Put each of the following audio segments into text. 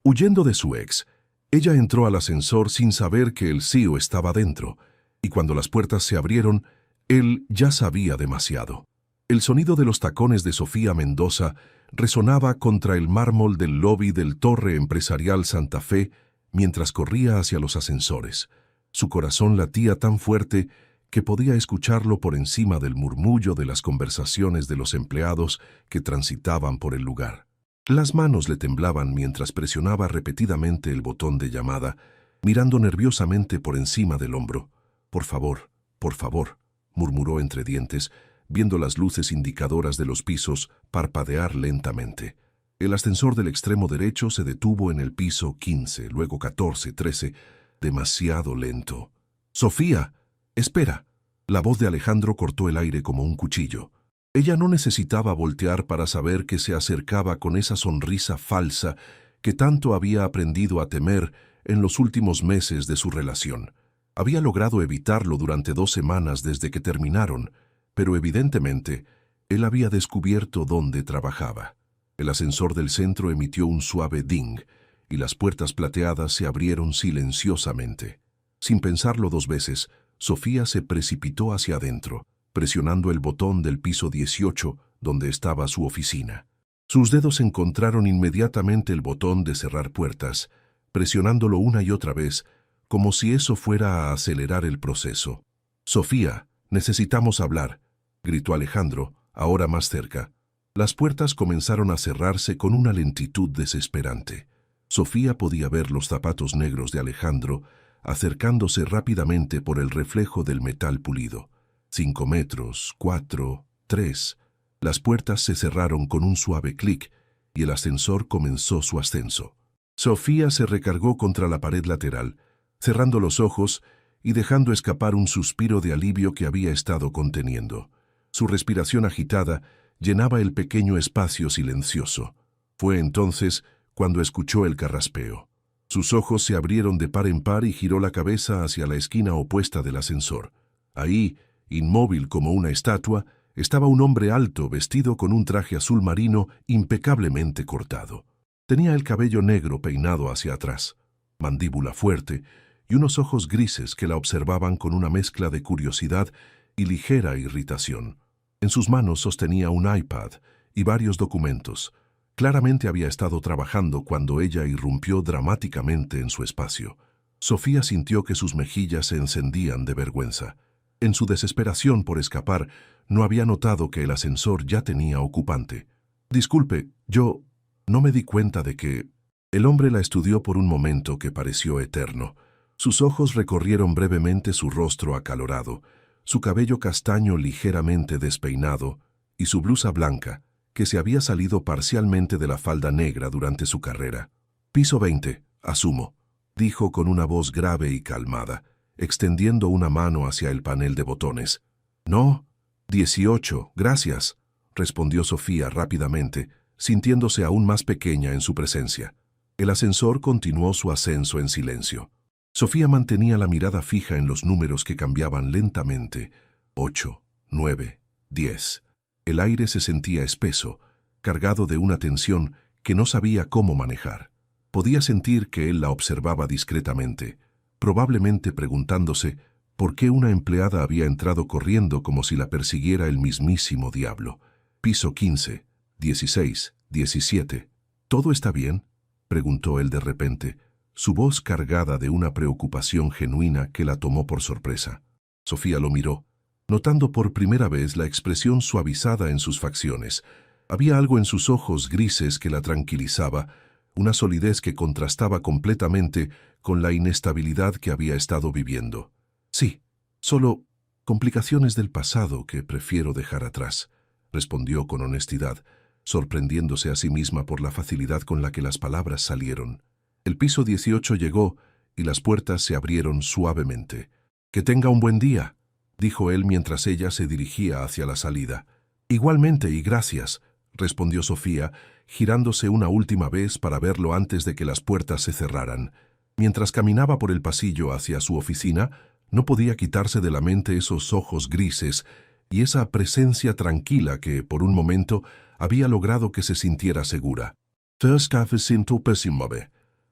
Huyendo de su ex, ella entró al ascensor sin saber que el CEO estaba dentro, y cuando las puertas se abrieron, él ya sabía demasiado. El sonido de los tacones de Sofía Mendoza resonaba contra el mármol del lobby del Torre Empresarial Santa Fe mientras corría hacia los ascensores. Su corazón latía tan fuerte que podía escucharlo por encima del murmullo de las conversaciones de los empleados que transitaban por el lugar. Las manos le temblaban mientras presionaba repetidamente el botón de llamada, mirando nerviosamente por encima del hombro. «Por favor», murmuró entre dientes, viendo las luces indicadoras de los pisos parpadear lentamente. El ascensor del extremo derecho se detuvo en el piso 15, luego 14, 13, demasiado lento. «Sofía, espera». La voz de Alejandro cortó el aire como un cuchillo. Ella no necesitaba voltear para saber que se acercaba con esa sonrisa falsa que tanto había aprendido a temer en los últimos meses de su relación. Había logrado evitarlo durante 2 semanas desde que terminaron, pero evidentemente él había descubierto dónde trabajaba. El ascensor del centro emitió un suave ding y las puertas plateadas se abrieron silenciosamente. Sin pensarlo 2 veces, Sofía se precipitó hacia adentro, presionando el botón del piso 18, donde estaba su oficina. Sus dedos encontraron inmediatamente el botón de cerrar puertas, presionándolo una y otra vez, como si eso fuera a acelerar el proceso. «Sofía, necesitamos hablar», gritó Alejandro, ahora más cerca. Las puertas comenzaron a cerrarse con una lentitud desesperante. Sofía podía ver los zapatos negros de Alejandro acercándose rápidamente por el reflejo del metal pulido. 5 metros, 4, 3. Las puertas se cerraron con un suave clic y el ascensor comenzó su ascenso. Sofía se recargó contra la pared lateral, cerrando los ojos y dejando escapar un suspiro de alivio que había estado conteniendo. Su respiración agitada llenaba el pequeño espacio silencioso. Fue entonces cuando escuchó el carraspeo. Sus ojos se abrieron de par en par y giró la cabeza hacia la esquina opuesta del ascensor. Ahí, inmóvil como una estatua, estaba un hombre alto vestido con un traje azul marino impecablemente cortado. Tenía el cabello negro peinado hacia atrás, mandíbula fuerte y unos ojos grises que la observaban con una mezcla de curiosidad y ligera irritación. En sus manos sostenía un iPad y varios documentos. Claramente había estado trabajando cuando ella irrumpió dramáticamente en su espacio. Sofía sintió que sus mejillas se encendían de vergüenza. En su desesperación por escapar, no había notado que el ascensor ya tenía ocupante. «Disculpe, yo no me di cuenta de que...». El hombre la estudió por un momento que pareció eterno. Sus ojos recorrieron brevemente su rostro acalorado, su cabello castaño ligeramente despeinado y su blusa blanca, que se había salido parcialmente de la falda negra durante su carrera. «Piso 20, asumo», dijo con una voz grave y calmada, extendiendo una mano hacia el panel de botones. «No, 18, gracias», respondió Sofía rápidamente, sintiéndose aún más pequeña en su presencia. El ascensor continuó su ascenso en silencio. Sofía mantenía la mirada fija en los números que cambiaban lentamente. 8, 9, 10. El aire se sentía espeso, cargado de una tensión que no sabía cómo manejar. Podía sentir que él la observaba discretamente, probablemente preguntándose por qué una empleada había entrado corriendo como si la persiguiera el mismísimo diablo. Piso 15, 16, 17. «¿Todo está bien?», preguntó él de repente, su voz cargada de una preocupación genuina que la tomó por sorpresa. Sofía lo miró, notando por primera vez la expresión suavizada en sus facciones. Había algo en sus ojos grises que la tranquilizaba, una solidez que contrastaba completamente con la inestabilidad que había estado viviendo. «Sí, solo complicaciones del pasado que prefiero dejar atrás», respondió con honestidad, sorprendiéndose a sí misma por la facilidad con la que las palabras salieron. El piso 18 llegó y las puertas se abrieron suavemente. «Que tenga un buen día», dijo él mientras ella se dirigía hacia la salida. «Igualmente y gracias», respondió Sofía, girándose una última vez para verlo antes de que las puertas se cerraran. Mientras caminaba por el pasillo hacia su oficina, no podía quitarse de la mente esos ojos grises y esa presencia tranquila que, por un momento, había logrado que se sintiera segura. «Te siento pésimo»,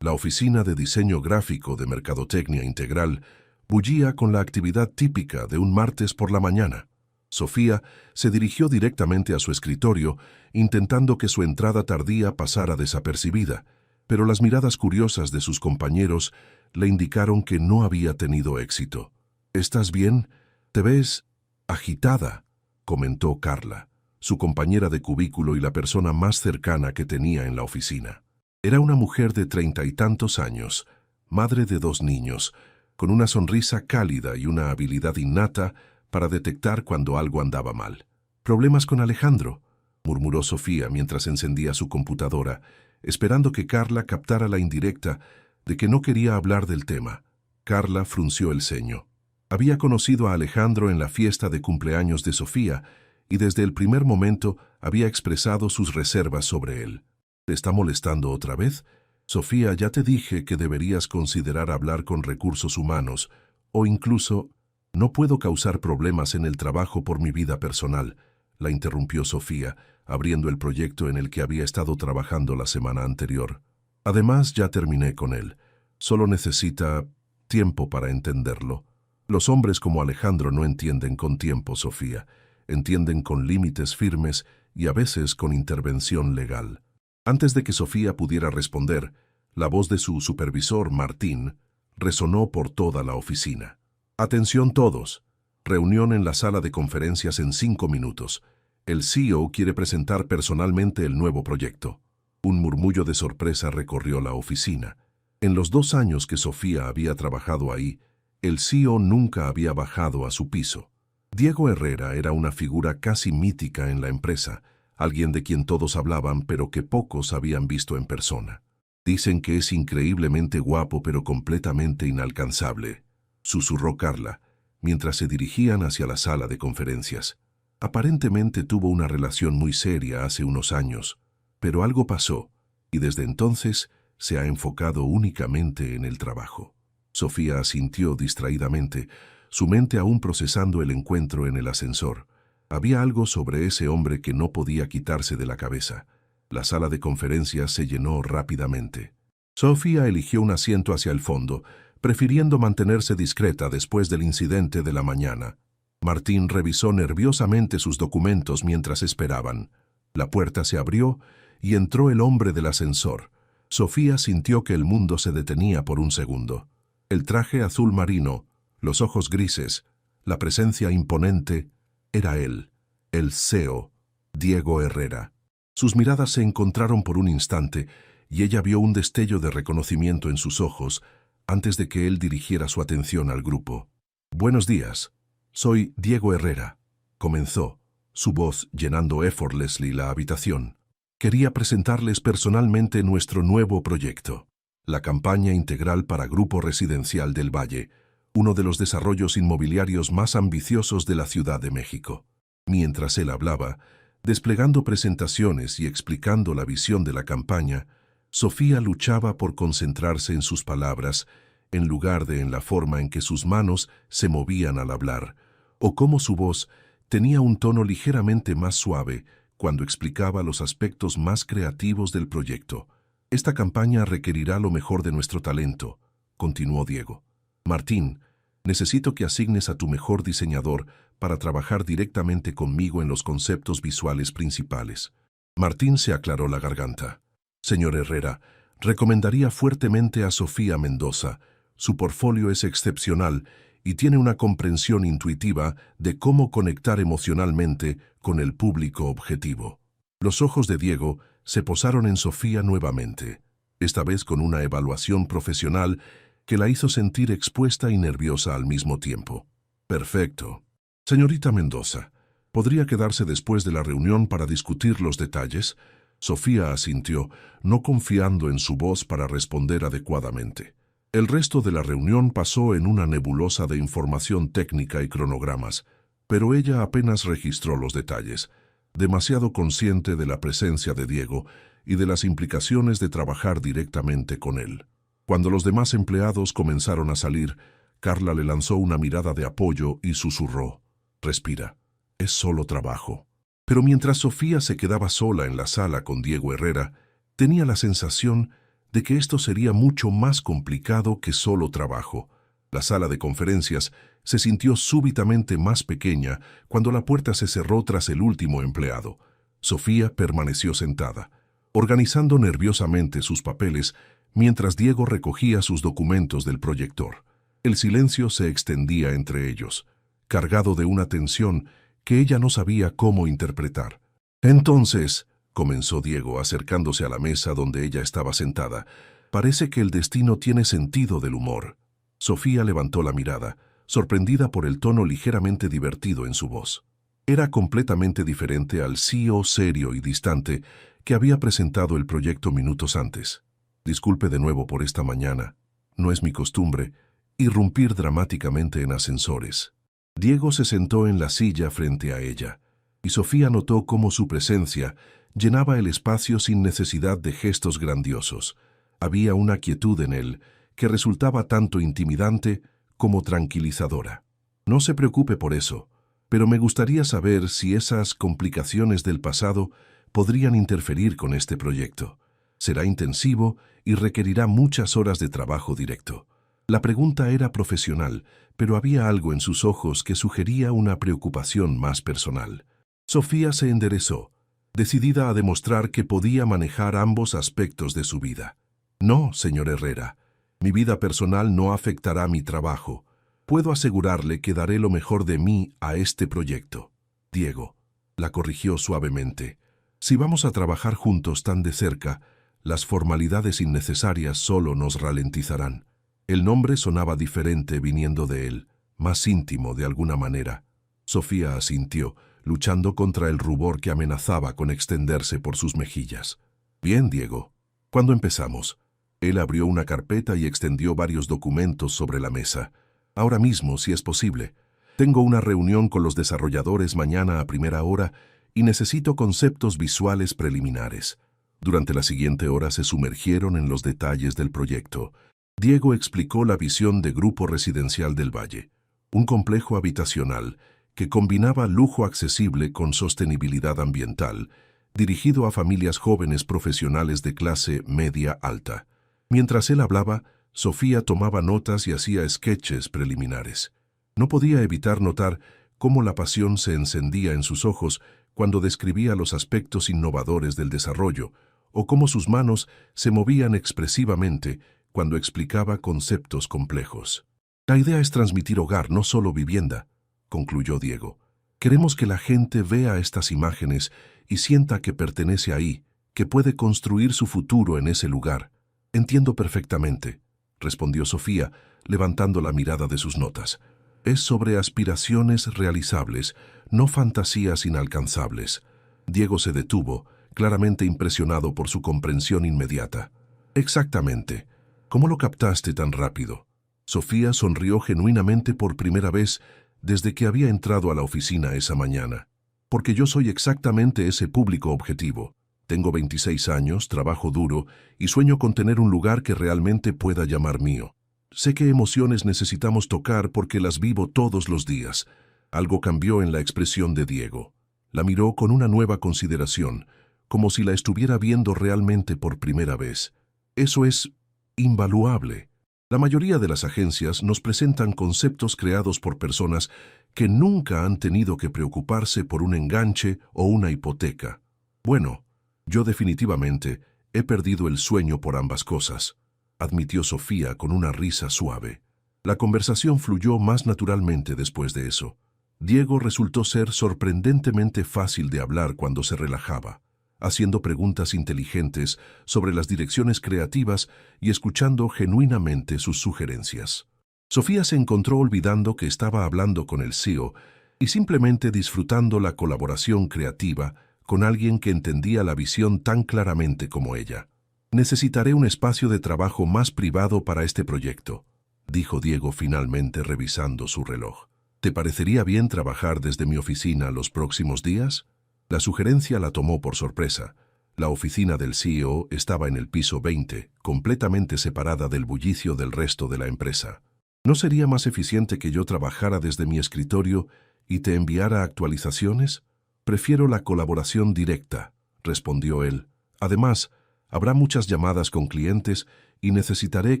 La oficina de diseño gráfico de Mercadotecnia Integral bullía con la actividad típica de un martes por la mañana. Sofía se dirigió directamente a su escritorio, intentando que su entrada tardía pasara desapercibida, pero las miradas curiosas de sus compañeros le indicaron que no había tenido éxito. «¿Estás bien? Te ves agitada», comentó Carla, su compañera de cubículo y la persona más cercana que tenía en la oficina. Era una mujer de 30 y tantos años, madre de 2 niños, con una sonrisa cálida y una habilidad innata para detectar cuando algo andaba mal. «¿Problemas con Alejandro?», murmuró Sofía mientras encendía su computadora, esperando que Carla captara la indirecta de que no quería hablar del tema. Carla frunció el ceño. Había conocido a Alejandro en la fiesta de cumpleaños de Sofía y desde el primer momento había expresado sus reservas sobre él. «¿Te está molestando otra vez? Sofía, ya te dije que deberías considerar hablar con recursos humanos o incluso...». «No puedo causar problemas en el trabajo por mi vida personal», la interrumpió Sofía, abriendo el proyecto en el que había estado trabajando la semana anterior. «Además, ya terminé con él. Solo necesita tiempo para entenderlo. Los hombres como Alejandro no entienden con tiempo, Sofía. Entienden con límites firmes y a veces con intervención legal». Antes de que Sofía pudiera responder, la voz de su supervisor, Martín, resonó por toda la oficina. «Atención todos. Reunión en la sala de conferencias en 5 minutos. El CEO quiere presentar personalmente el nuevo proyecto». Un murmullo de sorpresa recorrió la oficina. En los 2 años que Sofía había trabajado ahí, el CEO nunca había bajado a su piso. Diego Herrera era una figura casi mítica en la empresa, alguien de quien todos hablaban pero que pocos habían visto en persona. «Dicen que es increíblemente guapo pero completamente inalcanzable», susurró Carla, mientras se dirigían hacia la sala de conferencias. Aparentemente tuvo una relación muy seria hace unos años, pero algo pasó, y desde entonces se ha enfocado únicamente en el trabajo. Sofía asintió distraídamente, su mente aún procesando el encuentro en el ascensor. Había algo sobre ese hombre que no podía quitarse de la cabeza. La sala de conferencias se llenó rápidamente. Sofía eligió un asiento hacia el fondo, prefiriendo mantenerse discreta después del incidente de la mañana. Martín revisó nerviosamente sus documentos mientras esperaban. La puerta se abrió y entró el hombre del ascensor. Sofía sintió que el mundo se detenía por un segundo. El traje azul marino, los ojos grises, la presencia imponente, era él, el CEO, Diego Herrera. Sus miradas se encontraron por un instante y ella vio un destello de reconocimiento en sus ojos antes de que él dirigiera su atención al grupo. «Buenos días, soy Diego Herrera», comenzó, su voz llenando effortlessly la habitación. «Quería presentarles personalmente nuestro nuevo proyecto, la campaña integral para Grupo Residencial del Valle, uno de los desarrollos inmobiliarios más ambiciosos de la Ciudad de México». Mientras él hablaba, desplegando presentaciones y explicando la visión de la campaña, Sofía luchaba por concentrarse en sus palabras, en lugar de en la forma en que sus manos se movían al hablar, o cómo su voz tenía un tono ligeramente más suave cuando explicaba los aspectos más creativos del proyecto. «Esta campaña requerirá lo mejor de nuestro talento», continuó Diego. «Martín, necesito que asignes a tu mejor diseñador para trabajar directamente conmigo en los conceptos visuales principales». Martín se aclaró la garganta. «Señor Herrera, recomendaría fuertemente a Sofía Mendoza. Su portfolio es excepcional y tiene una comprensión intuitiva de cómo conectar emocionalmente con el público objetivo». Los ojos de Diego se posaron en Sofía nuevamente, esta vez con una evaluación profesional que la hizo sentir expuesta y nerviosa al mismo tiempo. «Perfecto. Señorita Mendoza, ¿podría quedarse después de la reunión para discutir los detalles?». Sofía asintió, no confiando en su voz para responder adecuadamente. El resto de la reunión pasó en una nebulosa de información técnica y cronogramas, pero ella apenas registró los detalles, demasiado consciente de la presencia de Diego y de las implicaciones de trabajar directamente con él. Cuando los demás empleados comenzaron a salir, Carla le lanzó una mirada de apoyo y susurró: «Respira, es solo trabajo». Pero mientras Sofía se quedaba sola en la sala con Diego Herrera, tenía la sensación de que esto sería mucho más complicado que solo trabajo. La sala de conferencias se sintió súbitamente más pequeña cuando la puerta se cerró tras el último empleado. Sofía permaneció sentada, organizando nerviosamente sus papeles mientras Diego recogía sus documentos del proyector. El silencio se extendía entre ellos, cargado de una tensión que ella no sabía cómo interpretar. Entonces, comenzó Diego acercándose a la mesa donde ella estaba sentada, parece que el destino tiene sentido del humor. Sofía levantó la mirada, sorprendida por el tono ligeramente divertido en su voz. Era completamente diferente al CEO serio y distante que había presentado el proyecto minutos antes. Disculpe de nuevo por esta mañana. No es mi costumbre irrumpir dramáticamente en ascensores. Diego se sentó en la silla frente a ella, y Sofía notó cómo su presencia llenaba el espacio sin necesidad de gestos grandiosos. Había una quietud en él que resultaba tanto intimidante como tranquilizadora. No se preocupe por eso, pero me gustaría saber si esas complicaciones del pasado podrían interferir con este proyecto. Será intensivo y requerirá muchas horas de trabajo directo. La pregunta era profesional, pero había algo en sus ojos que sugería una preocupación más personal. Sofía se enderezó, decidida a demostrar que podía manejar ambos aspectos de su vida. No, señor Herrera, mi vida personal no afectará mi trabajo. Puedo asegurarle que daré lo mejor de mí a este proyecto. Diego, la corrigió suavemente. Si vamos a trabajar juntos tan de cerca, las formalidades innecesarias solo nos ralentizarán. El nombre sonaba diferente viniendo de él, más íntimo de alguna manera. Sofía asintió, luchando contra el rubor que amenazaba con extenderse por sus mejillas. Bien, Diego. ¿Cuándo empezamos? Él abrió una carpeta y extendió varios documentos sobre la mesa. Ahora mismo, si es posible. Tengo una reunión con los desarrolladores mañana a primera hora y necesito conceptos visuales preliminares. Durante la siguiente hora se sumergieron en los detalles del proyecto. Diego explicó la visión de Grupo Residencial del Valle, un complejo habitacional que combinaba lujo accesible con sostenibilidad ambiental, dirigido a familias jóvenes profesionales de clase media-alta. Mientras él hablaba, Sofía tomaba notas y hacía sketches preliminares. No podía evitar notar cómo la pasión se encendía en sus ojos cuando describía los aspectos innovadores del desarrollo, o cómo sus manos se movían expresivamente cuando explicaba conceptos complejos. La idea es transmitir hogar, no solo vivienda, concluyó Diego. Queremos que la gente vea estas imágenes y sienta que pertenece ahí, que puede construir su futuro en ese lugar. Entiendo perfectamente, respondió Sofía, levantando la mirada de sus notas. Es sobre aspiraciones realizables, no fantasías inalcanzables. Diego se detuvo, claramente impresionado por su comprensión inmediata. Exactamente. ¿Cómo lo captaste tan rápido? Sofía sonrió genuinamente por primera vez desde que había entrado a la oficina esa mañana. Porque yo soy exactamente ese público objetivo. Tengo 26 años, trabajo duro y sueño con tener un lugar que realmente pueda llamar mío. Sé qué emociones necesitamos tocar porque las vivo todos los días. Algo cambió en la expresión de Diego. La miró con una nueva consideración, como si la estuviera viendo realmente por primera vez. Eso es invaluable. La mayoría de las agencias nos presentan conceptos creados por personas que nunca han tenido que preocuparse por un enganche o una hipoteca. Bueno, yo definitivamente he perdido el sueño por ambas cosas, admitió Sofía con una risa suave. La conversación fluyó más naturalmente después de eso. Diego resultó ser sorprendentemente fácil de hablar cuando se relajaba, haciendo preguntas inteligentes sobre las direcciones creativas y escuchando genuinamente sus sugerencias. Sofía se encontró olvidando que estaba hablando con el CEO y simplemente disfrutando la colaboración creativa con alguien que entendía la visión tan claramente como ella. Necesitaré un espacio de trabajo más privado para este proyecto, dijo Diego finalmente revisando su reloj. ¿Te parecería bien trabajar desde mi oficina los próximos días? La sugerencia la tomó por sorpresa. La oficina del CEO estaba en el piso 20, completamente separada del bullicio del resto de la empresa. ¿No sería más eficiente que yo trabajara desde mi escritorio y te enviara actualizaciones? Prefiero la colaboración directa, respondió él. Además, Habrá muchas llamadas con clientes y necesitaré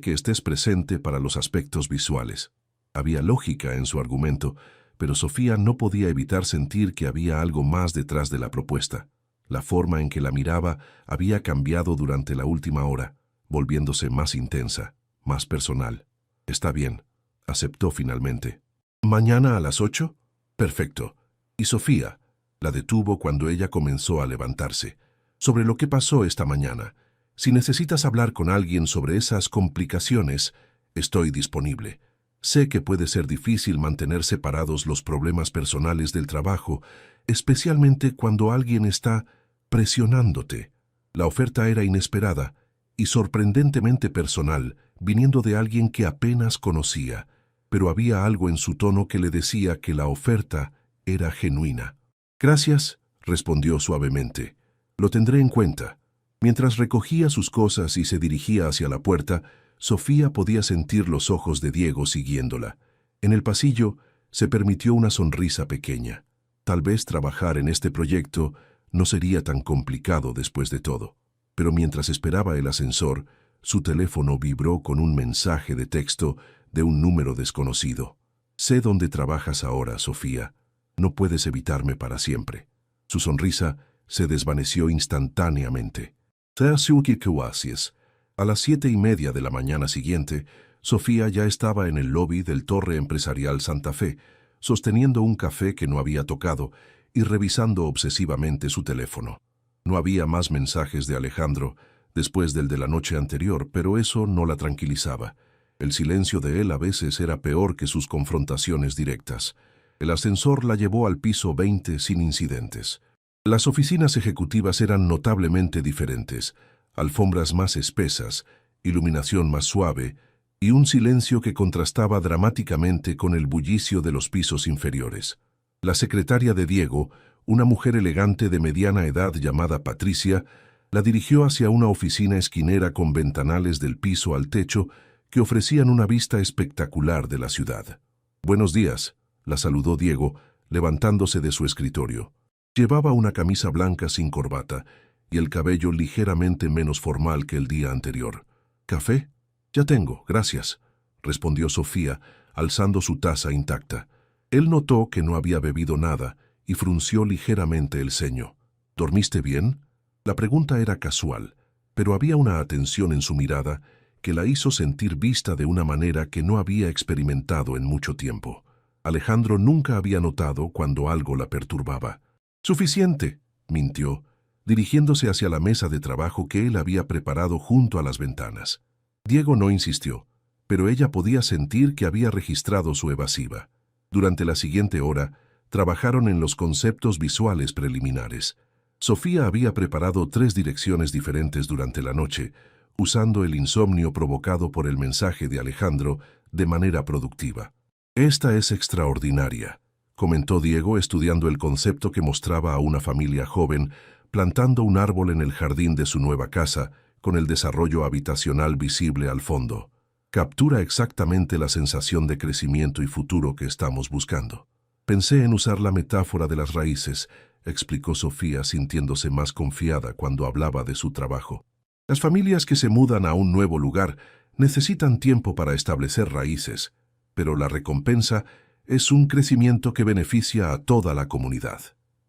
que estés presente para los aspectos visuales. Había lógica en su argumento, pero Sofía no podía evitar sentir que había algo más detrás de la propuesta. La forma en que la miraba había cambiado durante la última hora, volviéndose más intensa, más personal. Está bien, aceptó finalmente. ¿Mañana a las 8? Perfecto. Y Sofía la detuvo cuando ella comenzó a levantarse. Sobre lo que pasó esta mañana. Si necesitas hablar con alguien sobre esas complicaciones, estoy disponible. Sé que puede ser difícil mantener separados los problemas personales del trabajo, especialmente cuando alguien está presionándote. La oferta era inesperada y sorprendentemente personal, viniendo de alguien que apenas conocía, pero había algo en su tono que le decía que la oferta era genuina. Gracias, respondió suavemente. Lo tendré en cuenta. Mientras recogía sus cosas y se dirigía hacia la puerta, Sofía podía sentir los ojos de Diego siguiéndola. En el pasillo se permitió una sonrisa pequeña. Tal vez trabajar en este proyecto no sería tan complicado después de todo. Pero mientras esperaba el ascensor, su teléfono vibró con un mensaje de texto de un número desconocido. Sé dónde trabajas ahora, Sofía. No puedes evitarme para siempre. Su sonrisa se desvaneció instantáneamente. A las 7:30 de la mañana siguiente, Sofía ya estaba en el lobby del Torre Empresarial Santa Fe, sosteniendo un café que no había tocado y revisando obsesivamente su teléfono. No había más mensajes de Alejandro después del de la noche anterior, pero eso no la tranquilizaba. El silencio de él a veces era peor que sus confrontaciones directas. El ascensor la llevó al piso 20 sin incidentes. Las oficinas ejecutivas eran notablemente diferentes, alfombras más espesas, iluminación más suave y un silencio que contrastaba dramáticamente con el bullicio de los pisos inferiores. La secretaria de Diego, una mujer elegante de mediana edad llamada Patricia, la dirigió hacia una oficina esquinera con ventanales del piso al techo que ofrecían una vista espectacular de la ciudad. «Buenos días», la saludó Diego, levantándose de su escritorio. Llevaba una camisa blanca sin corbata y el cabello ligeramente menos formal que el día anterior. «¿Café? Ya tengo, gracias», respondió Sofía, alzando su taza intacta. Él notó que no había bebido nada y frunció ligeramente el ceño. «¿Dormiste bien?» La pregunta era casual, pero había una atención en su mirada que la hizo sentir vista de una manera que no había experimentado en mucho tiempo. Alejandro nunca había notado cuando algo la perturbaba. «Suficiente», mintió, dirigiéndose hacia la mesa de trabajo que él había preparado junto a las ventanas. Diego no insistió, pero ella podía sentir que había registrado su evasiva. Durante la siguiente hora, trabajaron en los conceptos visuales preliminares. Sofía había preparado 3 direcciones diferentes durante la noche, usando el insomnio provocado por el mensaje de Alejandro de manera productiva. «Esta es extraordinaria», comentó Diego estudiando el concepto que mostraba a una familia joven plantando un árbol en el jardín de su nueva casa, con el desarrollo habitacional visible al fondo. «Captura exactamente la sensación de crecimiento y futuro que estamos buscando». «Pensé en usar la metáfora de las raíces», explicó Sofía sintiéndose más confiada cuando hablaba de su trabajo. «Las familias que se mudan a un nuevo lugar necesitan tiempo para establecer raíces, pero la recompensa es un crecimiento que beneficia a toda la comunidad».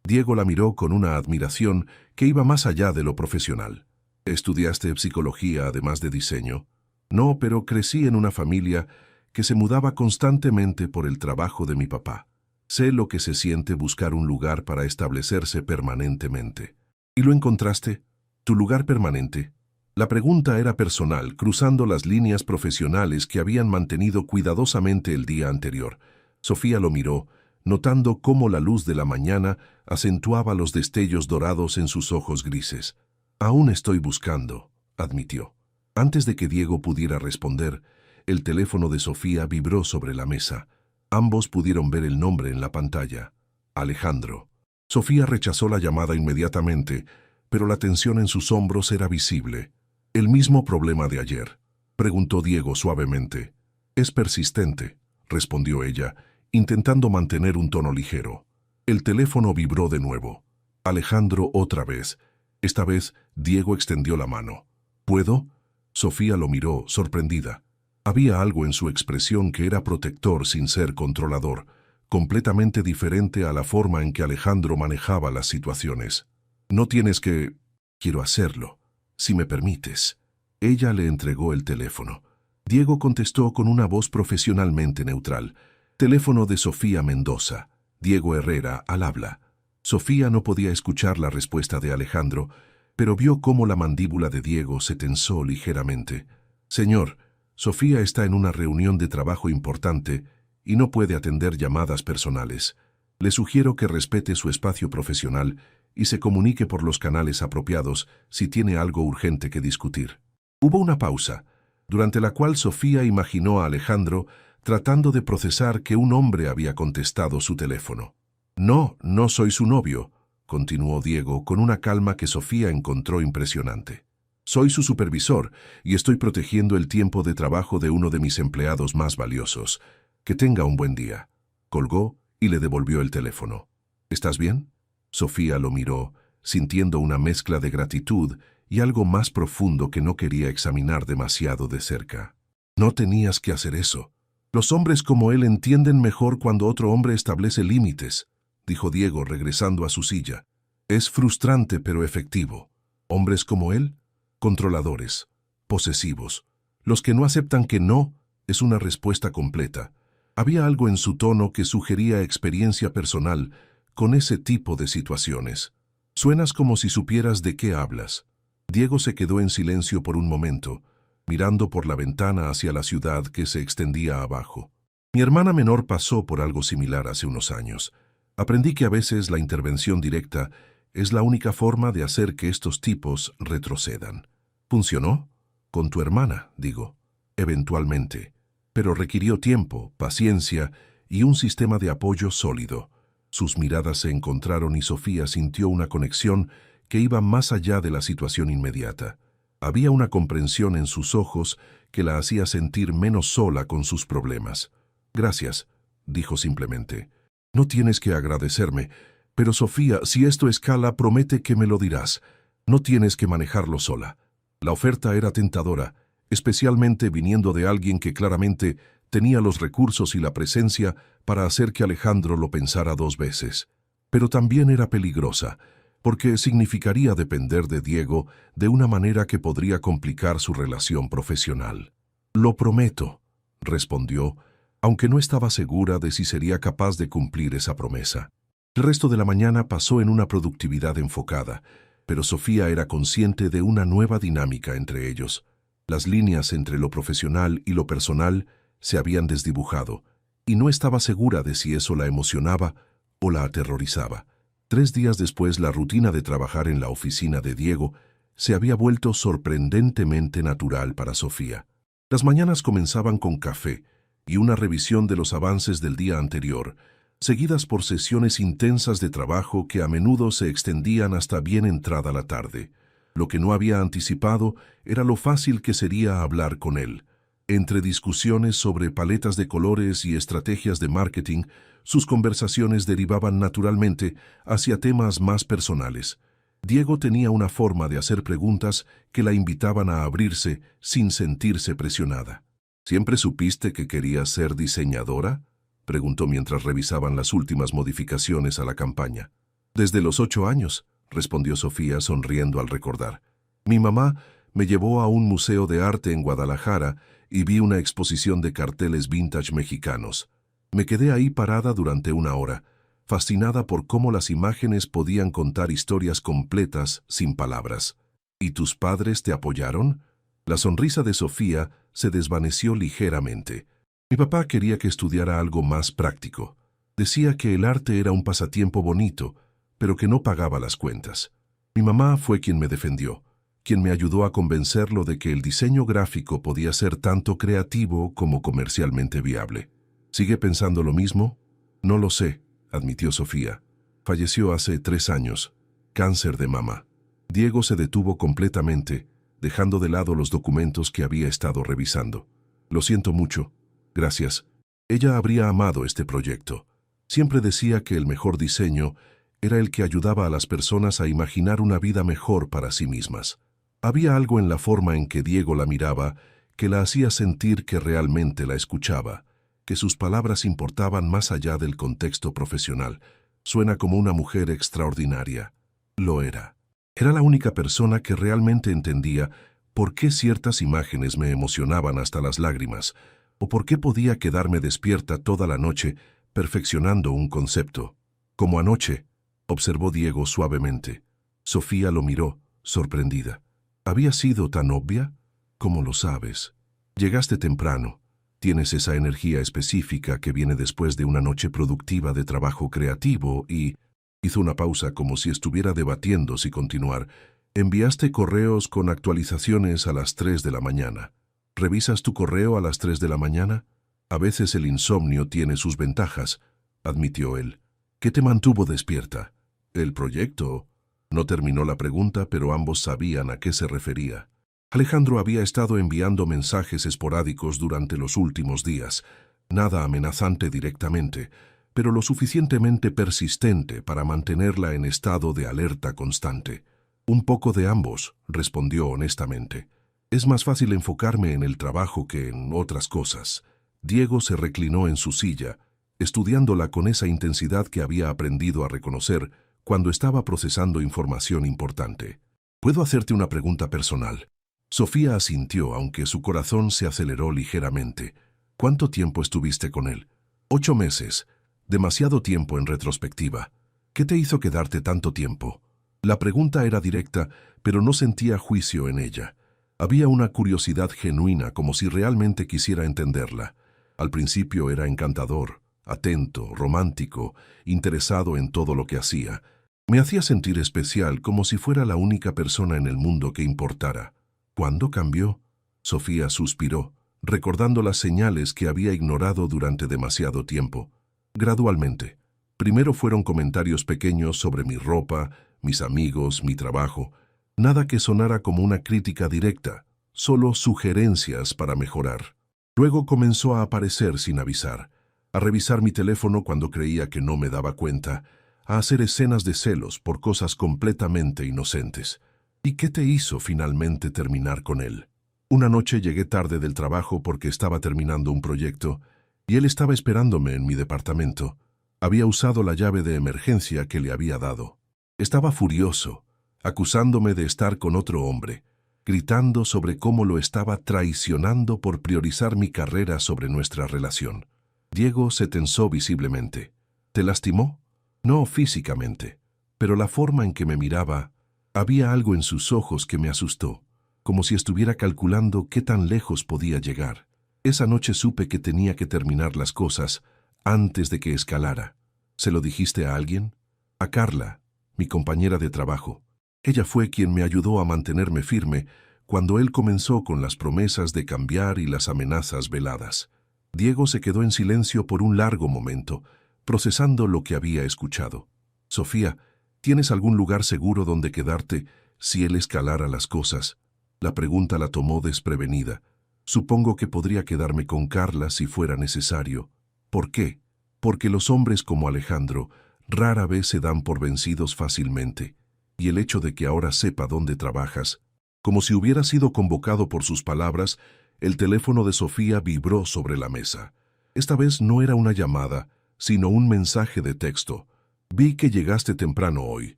Diego la miró con una admiración que iba más allá de lo profesional. «¿Estudiaste psicología además de diseño?» «No, pero crecí en una familia que se mudaba constantemente por el trabajo de mi papá. Sé lo que se siente buscar un lugar para establecerse permanentemente». «¿Y lo encontraste? ¿Tu lugar permanente?» La pregunta era personal, cruzando las líneas profesionales que habían mantenido cuidadosamente el día anterior. Sofía lo miró, notando cómo la luz de la mañana acentuaba los destellos dorados en sus ojos grises. «Aún estoy buscando», admitió. Antes de que Diego pudiera responder, el teléfono de Sofía vibró sobre la mesa. Ambos pudieron ver el nombre en la pantalla: Alejandro. Sofía rechazó la llamada inmediatamente, pero la tensión en sus hombros era visible. «¿El mismo problema de ayer?», preguntó Diego suavemente. «Es persistente», respondió ella, intentando mantener un tono ligero. El teléfono vibró de nuevo. Alejandro otra vez. Esta vez, Diego extendió la mano. ¿Puedo? Sofía lo miró, sorprendida. Había algo en su expresión que era protector sin ser controlador, completamente diferente a la forma en que Alejandro manejaba las situaciones. No tienes que... Quiero hacerlo, si me permites. Ella le entregó el teléfono. Diego contestó con una voz profesionalmente neutral. Teléfono de Sofía Mendoza. Diego Herrera, al habla. Sofía no podía escuchar la respuesta de Alejandro, pero vio cómo la mandíbula de Diego se tensó ligeramente. Señor, Sofía está en una reunión de trabajo importante y no puede atender llamadas personales. Le sugiero que respete su espacio profesional y se comunique por los canales apropiados si tiene algo urgente que discutir. Hubo una pausa, durante la cual Sofía imaginó a Alejandro tratando de procesar que un hombre había contestado su teléfono. No, no soy su novio, continuó Diego con una calma que Sofía encontró impresionante. Soy su supervisor y estoy protegiendo el tiempo de trabajo de uno de mis empleados más valiosos. Que tenga un buen día. Colgó y le devolvió el teléfono. ¿Estás bien? Sofía lo miró, sintiendo una mezcla de gratitud y algo más profundo que no quería examinar demasiado de cerca. No tenías que hacer eso. Los hombres como él entienden mejor cuando otro hombre establece límites, dijo Diego regresando a su silla. Es frustrante pero efectivo. Hombres como él, controladores, posesivos. Los que no aceptan que no es una respuesta completa. Había algo en su tono que sugería experiencia personal con ese tipo de situaciones. Suenas como si supieras de qué hablas. Diego se quedó en silencio por un momento, mirando por la ventana hacia la ciudad que se extendía abajo. Mi hermana menor pasó por algo similar hace unos años. Aprendí que a veces la intervención directa es la única forma de hacer que estos tipos retrocedan. ¿Funcionó? Con tu hermana, digo. Eventualmente. Pero requirió tiempo, paciencia y un sistema de apoyo sólido. Sus miradas se encontraron y Sofía sintió una conexión que iba más allá de la situación inmediata. Había una comprensión en sus ojos que la hacía sentir menos sola con sus problemas. Gracias, dijo simplemente. No tienes que agradecerme. Pero Sofía, si esto escala, promete que me lo dirás. No tienes que manejarlo sola. La oferta era tentadora, especialmente viniendo de alguien que claramente tenía los recursos y la presencia para hacer que Alejandro lo pensara dos veces. Pero también era peligrosa, porque significaría depender de Diego de una manera que podría complicar su relación profesional. Lo prometo, respondió, aunque no estaba segura de si sería capaz de cumplir esa promesa. El resto de la mañana pasó en una productividad enfocada, pero Sofía era consciente de una nueva dinámica entre ellos. Las líneas entre lo profesional y lo personal se habían desdibujado, y no estaba segura de si eso la emocionaba o la aterrorizaba. 3 días después, la rutina de trabajar en la oficina de Diego se había vuelto sorprendentemente natural para Sofía. Las mañanas comenzaban con café y una revisión de los avances del día anterior, seguidas por sesiones intensas de trabajo que a menudo se extendían hasta bien entrada la tarde. Lo que no había anticipado era lo fácil que sería hablar con él. Entre discusiones sobre paletas de colores y estrategias de marketing, sus conversaciones derivaban naturalmente hacia temas más personales. Diego tenía una forma de hacer preguntas que la invitaban a abrirse sin sentirse presionada. ¿Siempre supiste que querías ser diseñadora?, preguntó mientras revisaban las últimas modificaciones a la campaña. Desde los 8 años, respondió Sofía sonriendo al recordar. Mi mamá me llevó a un museo de arte en Guadalajara y vi una exposición de carteles vintage mexicanos. Me quedé ahí parada durante 1 hora, fascinada por cómo las imágenes podían contar historias completas sin palabras. ¿Y tus padres te apoyaron? La sonrisa de Sofía se desvaneció ligeramente. Mi papá quería que estudiara algo más práctico. Decía que el arte era un pasatiempo bonito, pero que no pagaba las cuentas. Mi mamá fue quien me defendió, quien me ayudó a convencerlo de que el diseño gráfico podía ser tanto creativo como comercialmente viable. ¿Sigue pensando lo mismo? No lo sé, admitió Sofía. Falleció hace 3 años. Cáncer de mama. Diego se detuvo completamente, dejando de lado los documentos que había estado revisando. Lo siento mucho. Gracias. Ella habría amado este proyecto. Siempre decía que el mejor diseño era el que ayudaba a las personas a imaginar una vida mejor para sí mismas. Había algo en la forma en que Diego la miraba que la hacía sentir que realmente la escuchaba, que sus palabras importaban más allá del contexto profesional. Suena como una mujer extraordinaria. Lo era. Era la única persona que realmente entendía por qué ciertas imágenes me emocionaban hasta las lágrimas, o por qué podía quedarme despierta toda la noche perfeccionando un concepto. Como anoche, observó Diego suavemente. Sofía lo miró, sorprendida. ¿Había sido tan obvia? ¿Cómo lo sabes? Llegaste temprano. Tienes esa energía específica que viene después de una noche productiva de trabajo creativo y... Hizo una pausa como si estuviera debatiendo si continuar. Enviaste correos con actualizaciones a las 3 de la mañana. ¿Revisas tu correo a las 3 de la mañana? A veces el insomnio tiene sus ventajas, admitió él. ¿Qué te mantuvo despierta? ¿El proyecto? No terminó la pregunta, pero ambos sabían a qué se refería. Alejandro había estado enviando mensajes esporádicos durante los últimos días, nada amenazante directamente, pero lo suficientemente persistente para mantenerla en estado de alerta constante. Un poco de ambos, respondió honestamente. Es más fácil enfocarme en el trabajo que en otras cosas. Diego se reclinó en su silla, estudiándola con esa intensidad que había aprendido a reconocer cuando estaba procesando información importante. ¿Puedo hacerte una pregunta personal? Sofía asintió, aunque su corazón se aceleró ligeramente. ¿Cuánto tiempo estuviste con él? 8 meses. Demasiado tiempo en retrospectiva. ¿Qué te hizo quedarte tanto tiempo? La pregunta era directa, pero no sentía juicio en ella. Había una curiosidad genuina, como si realmente quisiera entenderla. Al principio era encantador, atento, romántico, interesado en todo lo que hacía. Me hacía sentir especial, como si fuera la única persona en el mundo que importara. ¿Cuándo cambió? Sofía suspiró, recordando las señales que había ignorado durante demasiado tiempo. Gradualmente. Primero fueron comentarios pequeños sobre mi ropa, mis amigos, mi trabajo. Nada que sonara como una crítica directa, solo sugerencias para mejorar. Luego comenzó a aparecer sin avisar, a revisar mi teléfono cuando creía que no me daba cuenta, a hacer escenas de celos por cosas completamente inocentes. ¿Y qué te hizo finalmente terminar con él? Una noche llegué tarde del trabajo porque estaba terminando un proyecto y él estaba esperándome en mi departamento. Había usado la llave de emergencia que le había dado. Estaba furioso, acusándome de estar con otro hombre, gritando sobre cómo lo estaba traicionando por priorizar mi carrera sobre nuestra relación. Diego se tensó visiblemente. ¿Te lastimó? No físicamente, pero la forma en que me miraba, había algo en sus ojos que me asustó, como si estuviera calculando qué tan lejos podía llegar. Esa noche supe que tenía que terminar las cosas antes de que escalara. ¿Se lo dijiste a alguien? A Carla, mi compañera de trabajo. Ella fue quien me ayudó a mantenerme firme cuando él comenzó con las promesas de cambiar y las amenazas veladas. Diego se quedó en silencio por un largo momento, procesando lo que había escuchado. Sofía, ¿tienes algún lugar seguro donde quedarte si él escalara las cosas? La pregunta la tomó desprevenida. Supongo que podría quedarme con Carla si fuera necesario. ¿Por qué? Porque los hombres como Alejandro rara vez se dan por vencidos fácilmente, y el hecho de que ahora sepa dónde trabajas, como si hubiera sido convocado por sus palabras, el teléfono de Sofía vibró sobre la mesa. Esta vez no era una llamada, sino un mensaje de texto. Vi que llegaste temprano hoy.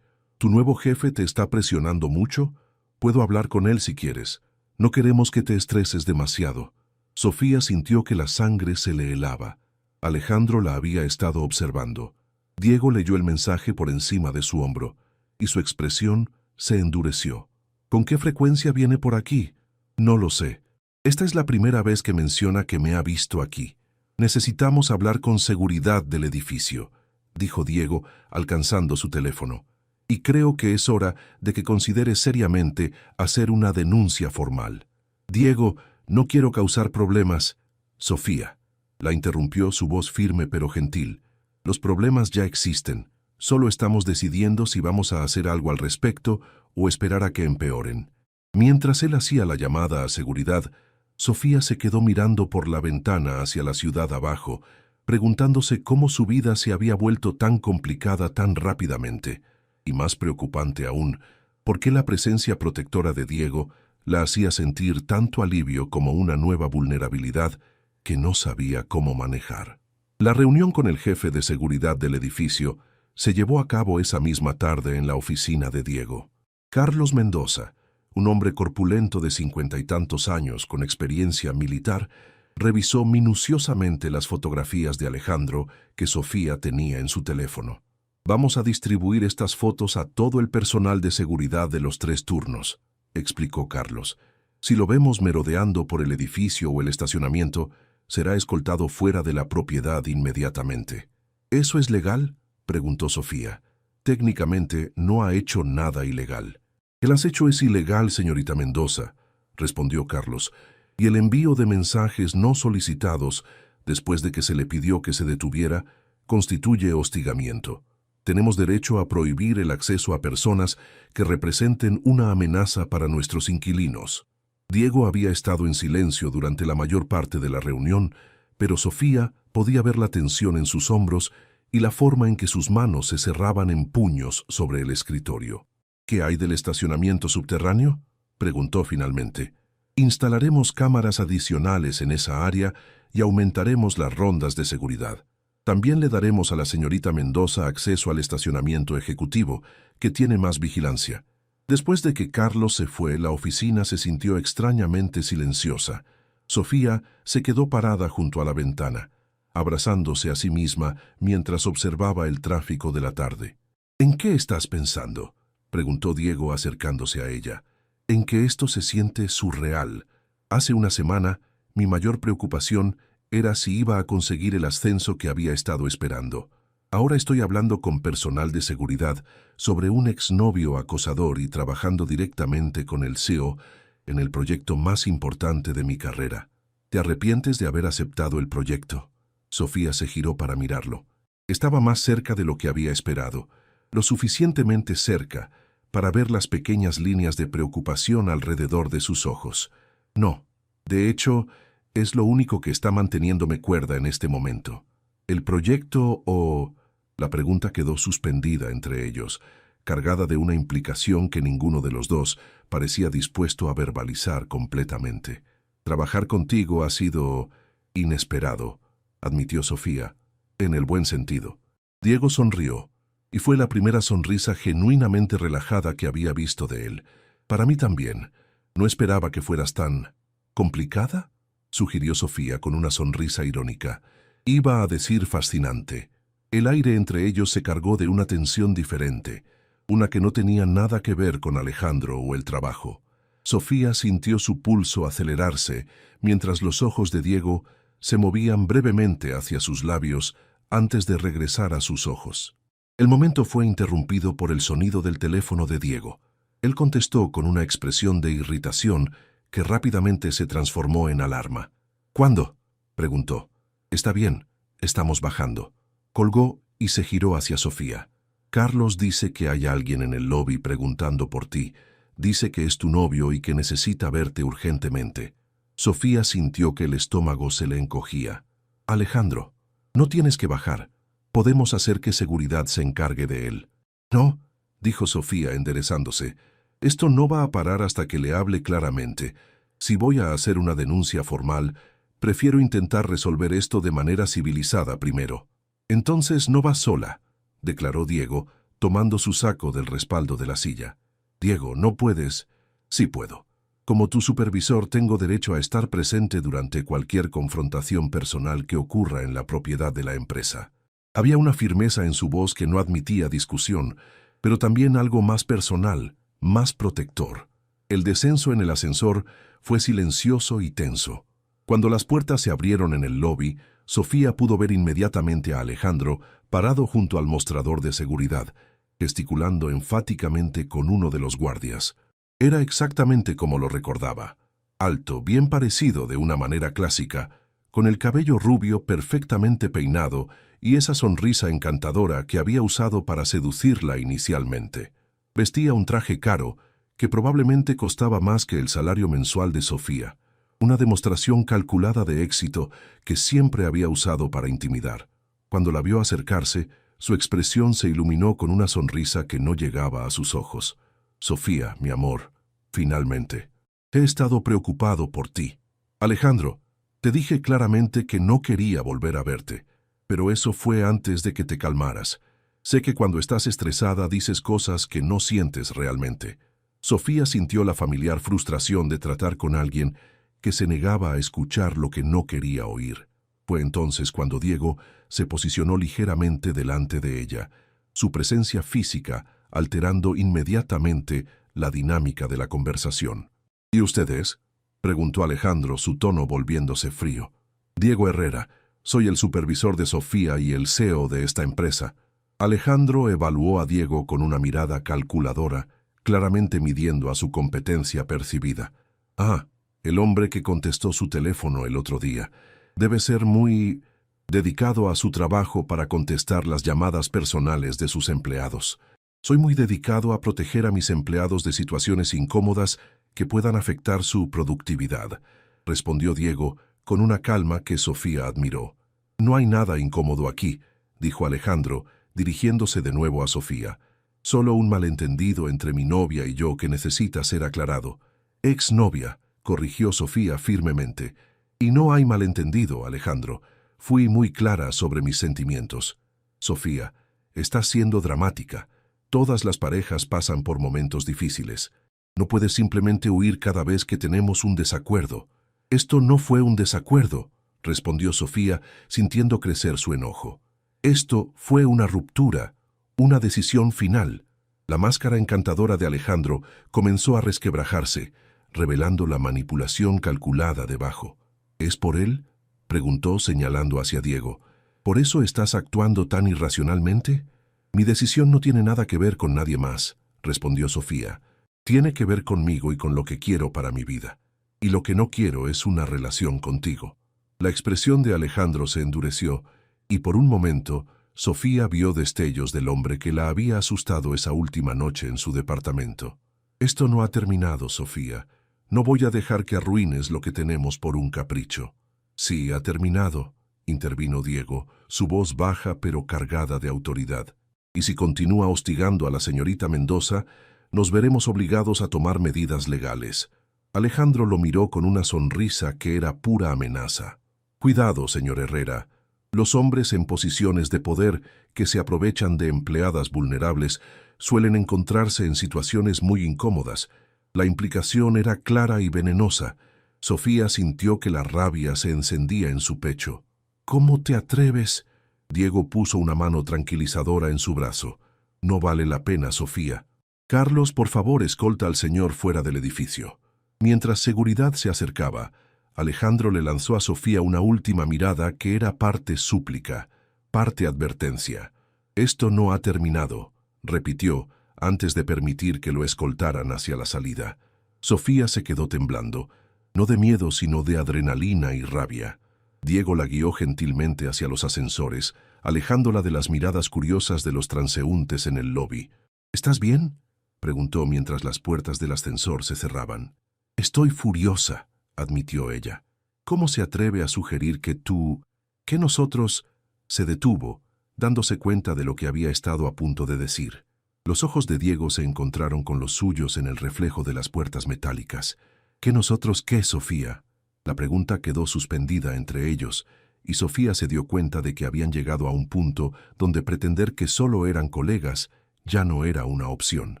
¿Tu nuevo jefe te está presionando mucho? Puedo hablar con él si quieres. No queremos que te estreses demasiado. Sofía sintió que la sangre se le helaba. Alejandro la había estado observando. Diego leyó el mensaje por encima de su hombro, y su expresión se endureció. ¿Con qué frecuencia viene por aquí? No lo sé. Esta es la primera vez que menciona que me ha visto aquí. Necesitamos hablar con seguridad del edificio, dijo Diego, alcanzando su teléfono. Y creo que es hora de que considere seriamente hacer una denuncia formal. Diego, no quiero causar problemas. Sofía, la interrumpió su voz firme pero gentil. Los problemas ya existen. Solo estamos decidiendo si vamos a hacer algo al respecto o esperar a que empeoren. Mientras él hacía la llamada a seguridad, Sofía se quedó mirando por la ventana hacia la ciudad abajo, preguntándose cómo su vida se había vuelto tan complicada tan rápidamente. Y más preocupante aún, ¿Por qué la presencia protectora de Diego la hacía sentir tanto alivio como una nueva vulnerabilidad que no sabía cómo manejar? La reunión con el jefe de seguridad del edificio se llevó a cabo esa misma tarde en la oficina de Diego. Carlos Mendoza, un hombre corpulento de 50 y tantos años con experiencia militar, revisó minuciosamente las fotografías de Alejandro que Sofía tenía en su teléfono. «Vamos a distribuir estas fotos a todo el personal de seguridad de los 3 turnos», explicó Carlos. «Si lo vemos merodeando por el edificio o el estacionamiento, será escoltado fuera de la propiedad inmediatamente». «¿Eso es legal?», preguntó Sofía. «Técnicamente no ha hecho nada ilegal». «El acecho es ilegal, señorita Mendoza», respondió Carlos, «y el envío de mensajes no solicitados después de que se le pidió que se detuviera constituye hostigamiento. Tenemos derecho a prohibir el acceso a personas que representen una amenaza para nuestros inquilinos». Diego había estado en silencio durante la mayor parte de la reunión, pero Sofía podía ver la tensión en sus hombros y la forma en que sus manos se cerraban en puños sobre el escritorio. «¿Qué hay del estacionamiento subterráneo?», preguntó finalmente. «Instalaremos cámaras adicionales en esa área y aumentaremos las rondas de seguridad. También le daremos a la señorita Mendoza acceso al estacionamiento ejecutivo, que tiene más vigilancia». Después de que Carlos se fue, la oficina se sintió extrañamente silenciosa. Sofía se quedó parada junto a la ventana, abrazándose a sí misma mientras observaba el tráfico de la tarde. «¿En qué estás pensando?», preguntó Diego acercándose a ella. «En que esto se siente surreal. Hace una semana, mi mayor preocupación era si iba a conseguir el ascenso que había estado esperando. Ahora estoy hablando con personal de seguridad sobre un exnovio acosador y trabajando directamente con el CEO en el proyecto más importante de mi carrera. ¿Te arrepientes de haber aceptado el proyecto?». Sofía se giró para mirarlo. Estaba más cerca de lo que había esperado, lo suficientemente cerca para ver las pequeñas líneas de preocupación alrededor de sus ojos. «No, de hecho, es lo único que está manteniéndome cuerda en este momento. ¿El proyecto o...?» La pregunta quedó suspendida entre ellos, cargada de una implicación que ninguno de los dos parecía dispuesto a verbalizar completamente. «Trabajar contigo ha sido inesperado», admitió Sofía, en el buen sentido. Diego sonrió, y fue la primera sonrisa genuinamente relajada que había visto de él. «Para mí también. No esperaba que fueras tan... ¿complicada?», sugirió Sofía con una sonrisa irónica. Iba a decir fascinante. El aire entre ellos se cargó de una tensión diferente, una que no tenía nada que ver con Alejandro o el trabajo. Sofía sintió su pulso acelerarse mientras los ojos de Diego se movían brevemente hacia sus labios antes de regresar a sus ojos. El momento fue interrumpido por el sonido del teléfono de Diego. Él contestó con una expresión de irritación que rápidamente se transformó en alarma. «¿Cuándo?», preguntó. «Está bien, estamos bajando». Colgó y se giró hacia Sofía. «Carlos dice que hay alguien en el lobby preguntando por ti. Dice que es tu novio y que necesita verte urgentemente». Sofía sintió que el estómago se le encogía. «Alejandro, no tienes que bajar. Podemos hacer que seguridad se encargue de él». «No», dijo Sofía enderezándose. «Esto no va a parar hasta que le hable claramente. Si voy a hacer una denuncia formal, prefiero intentar resolver esto de manera civilizada primero». «Entonces no vas sola», declaró Diego, tomando su saco del respaldo de la silla. «Diego, no puedes». «Sí puedo. Como tu supervisor tengo derecho a estar presente durante cualquier confrontación personal que ocurra en la propiedad de la empresa». Había una firmeza en su voz que no admitía discusión, pero también algo más personal, más protector. El descenso en el ascensor fue silencioso y tenso. Cuando las puertas se abrieron en el lobby, Sofía pudo ver inmediatamente a Alejandro parado junto al mostrador de seguridad, gesticulando enfáticamente con uno de los guardias. Era exactamente como lo recordaba. Alto, bien parecido de una manera clásica, con el cabello rubio perfectamente peinado y esa sonrisa encantadora que había usado para seducirla inicialmente. Vestía un traje caro que probablemente costaba más que el salario mensual de Sofía, una demostración calculada de éxito que siempre había usado para intimidar. Cuando la vio acercarse, su expresión se iluminó con una sonrisa que no llegaba a sus ojos. Sofía, mi amor, finalmente. He estado preocupado por ti. Alejandro, te dije claramente que no quería volver a verte, pero eso fue antes de que te calmaras. Sé que cuando estás estresada dices cosas que no sientes realmente. Sofía sintió la familiar frustración de tratar con alguien que se negaba a escuchar lo que no quería oír. Fue entonces cuando Diego se posicionó ligeramente delante de ella, su presencia física alterando inmediatamente la dinámica de la conversación. ¿Y ustedes? Preguntó Alejandro, su tono volviéndose frío. Diego Herrera, soy el supervisor de Sofía y el CEO de esta empresa. Alejandro evaluó a Diego con una mirada calculadora, claramente midiendo a su competencia percibida. Ah, el hombre que contestó su teléfono el otro día. Debe ser muy dedicado a su trabajo para contestar las llamadas personales de sus empleados. Soy muy dedicado a proteger a mis empleados de situaciones incómodas que puedan afectar su productividad, respondió Diego con una calma que Sofía admiró. No hay nada incómodo aquí, dijo Alejandro, dirigiéndose de nuevo a Sofía. Solo un malentendido entre mi novia y yo que necesita ser aclarado. Exnovia, corrigió Sofía firmemente. Y no hay malentendido, Alejandro. Fui muy clara sobre mis sentimientos. Sofía, estás siendo dramática. Todas las parejas pasan por momentos difíciles. No puedes simplemente huir cada vez que tenemos un desacuerdo. Esto no fue un desacuerdo, respondió Sofía, sintiendo crecer su enojo. Esto fue una ruptura, una decisión final. La máscara encantadora de Alejandro comenzó a resquebrajarse, revelando la manipulación calculada debajo. ¿Es por él?, preguntó señalando hacia Diego. ¿Por eso estás actuando tan irracionalmente? Mi decisión no tiene nada que ver con nadie más, respondió Sofía. Tiene que ver conmigo y con lo que quiero para mi vida. Y lo que no quiero es una relación contigo. La expresión de Alejandro se endureció, y por un momento, Sofía vio destellos del hombre que la había asustado esa última noche en su departamento. Esto no ha terminado, Sofía. No voy a dejar que arruines lo que tenemos por un capricho. Sí, ha terminado, intervino Diego, su voz baja pero cargada de autoridad. Y si continúa hostigando a la señorita Mendoza, nos veremos obligados a tomar medidas legales. Alejandro lo miró con una sonrisa que era pura amenaza. Cuidado, señor Herrera. Los hombres en posiciones de poder que se aprovechan de empleadas vulnerables suelen encontrarse en situaciones muy incómodas. La implicación era clara y venenosa. Sofía sintió que la rabia se encendía en su pecho. ¿Cómo te atreves? Diego puso una mano tranquilizadora en su brazo. No vale la pena, Sofía. Carlos, por favor, escolta al señor fuera del edificio. Mientras seguridad se acercaba, Alejandro le lanzó a Sofía una última mirada que era parte súplica, parte advertencia. Esto no ha terminado, repitió, antes de permitir que lo escoltaran hacia la salida. Sofía se quedó temblando, no de miedo sino de adrenalina y rabia. Diego la guió gentilmente hacia los ascensores, alejándola de las miradas curiosas de los transeúntes en el lobby. ¿Estás bien?, preguntó mientras las puertas del ascensor se cerraban. Estoy furiosa, admitió ella. ¿Cómo se atreve a sugerir que nosotros? Se detuvo, dándose cuenta de lo que había estado a punto de decir. Los ojos de Diego se encontraron con los suyos en el reflejo de las puertas metálicas. ¿Qué nosotros qué, Sofía? La pregunta quedó suspendida entre ellos, y Sofía se dio cuenta de que habían llegado a un punto donde pretender que solo eran colegas ya no era una opción.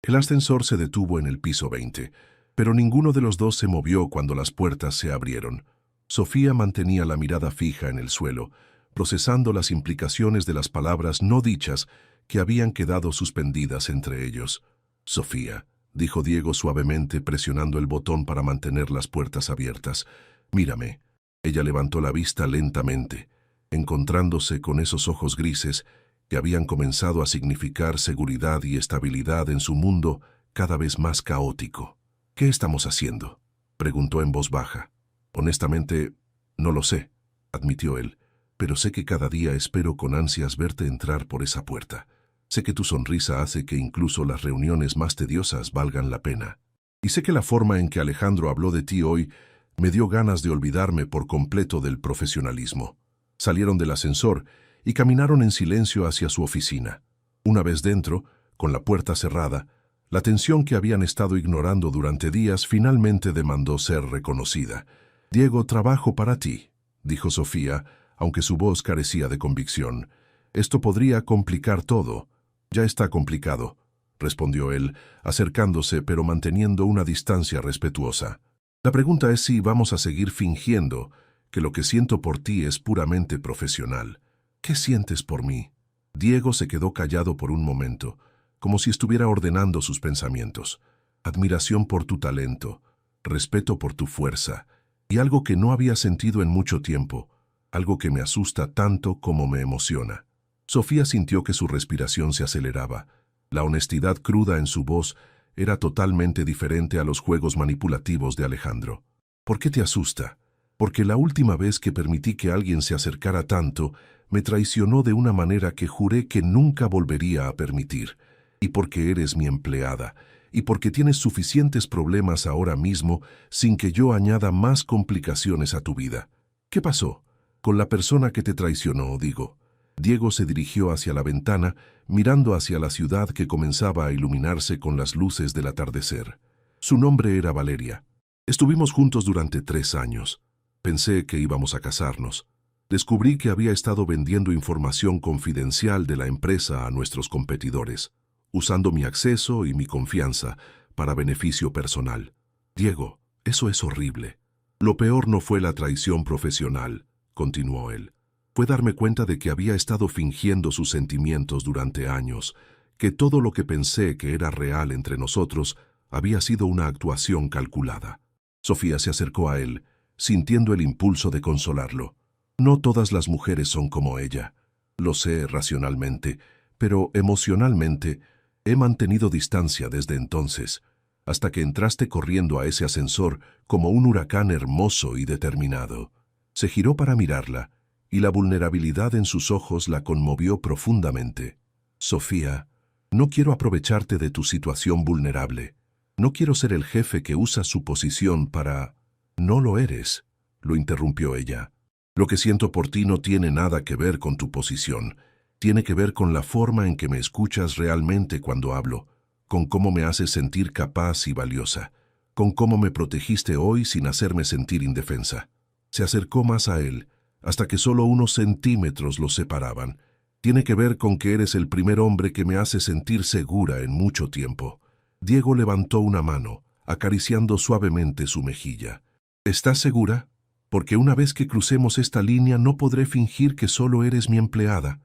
El ascensor se detuvo en el piso 20, pero ninguno de los dos se movió cuando las puertas se abrieron. Sofía mantenía la mirada fija en el suelo, procesando las implicaciones de las palabras no dichas que habían quedado suspendidas entre ellos. Sofía, dijo Diego suavemente presionando el botón para mantener las puertas abiertas. Mírame. Ella levantó la vista lentamente, encontrándose con esos ojos grises que habían comenzado a significar seguridad y estabilidad en su mundo cada vez más caótico. ¿Qué estamos haciendo?, preguntó en voz baja. Honestamente, no lo sé, admitió él, pero sé que cada día espero con ansias verte entrar por esa puerta. Sé que tu sonrisa hace que incluso las reuniones más tediosas valgan la pena. Y sé que la forma en que Alejandro habló de ti hoy me dio ganas de olvidarme por completo del profesionalismo. Salieron del ascensor y caminaron en silencio hacia su oficina. Una vez dentro, con la puerta cerrada, La tensión que habían estado ignorando durante días finalmente demandó ser reconocida. «Diego, trabajo para ti», dijo Sofía, aunque su voz carecía de convicción. «Esto podría complicar todo». «Ya está complicado», respondió él, acercándose pero manteniendo una distancia respetuosa. «La pregunta es si vamos a seguir fingiendo que lo que siento por ti es puramente profesional. ¿Qué sientes por mí?» Diego se quedó callado por un momento, como si estuviera ordenando sus pensamientos. «Admiración por tu talento, respeto por tu fuerza, y algo que no había sentido en mucho tiempo, algo que me asusta tanto como me emociona». Sofía sintió que su respiración se aceleraba. La honestidad cruda en su voz era totalmente diferente a los juegos manipulativos de Alejandro. «¿Por qué te asusta?» «Porque la última vez que permití que alguien se acercara tanto, me traicionó de una manera que juré que nunca volvería a permitir. Y porque eres mi empleada, y porque tienes suficientes problemas ahora mismo sin que yo añada más complicaciones a tu vida». «¿Qué pasó?» «Con la persona que te traicionó, digo». Diego se dirigió hacia la ventana, mirando hacia la ciudad que comenzaba a iluminarse con las luces del atardecer. Su nombre era Valeria. Estuvimos juntos durante 3 años. Pensé que íbamos a casarnos. Descubrí que había estado vendiendo información confidencial de la empresa a nuestros competidores, usando mi acceso y mi confianza para beneficio personal. «Diego, eso es horrible. Lo peor no fue la traición profesional», continuó él. «Fue darme cuenta de que había estado fingiendo sus sentimientos durante años, que todo lo que pensé que era real entre nosotros había sido una actuación calculada». Sofía se acercó a él, sintiendo el impulso de consolarlo. «No todas las mujeres son como ella. Lo sé racionalmente, pero emocionalmente he mantenido distancia desde entonces, hasta que entraste corriendo a ese ascensor como un huracán hermoso y determinado». Se giró para mirarla, y la vulnerabilidad en sus ojos la conmovió profundamente. «Sofía, no quiero aprovecharte de tu situación vulnerable. No quiero ser el jefe que usa su posición para...» «No lo eres», lo interrumpió ella. «Lo que siento por ti no tiene nada que ver con tu posición. Tiene que ver con la forma en que me escuchas realmente cuando hablo, con cómo me haces sentir capaz y valiosa, con cómo me protegiste hoy sin hacerme sentir indefensa». Se acercó más a él, hasta que solo unos centímetros los separaban. «Tiene que ver con que eres el primer hombre que me hace sentir segura en mucho tiempo». Diego levantó una mano, acariciando suavemente su mejilla. «¿Estás segura? Porque una vez que crucemos esta línea no podré fingir que solo eres mi empleada».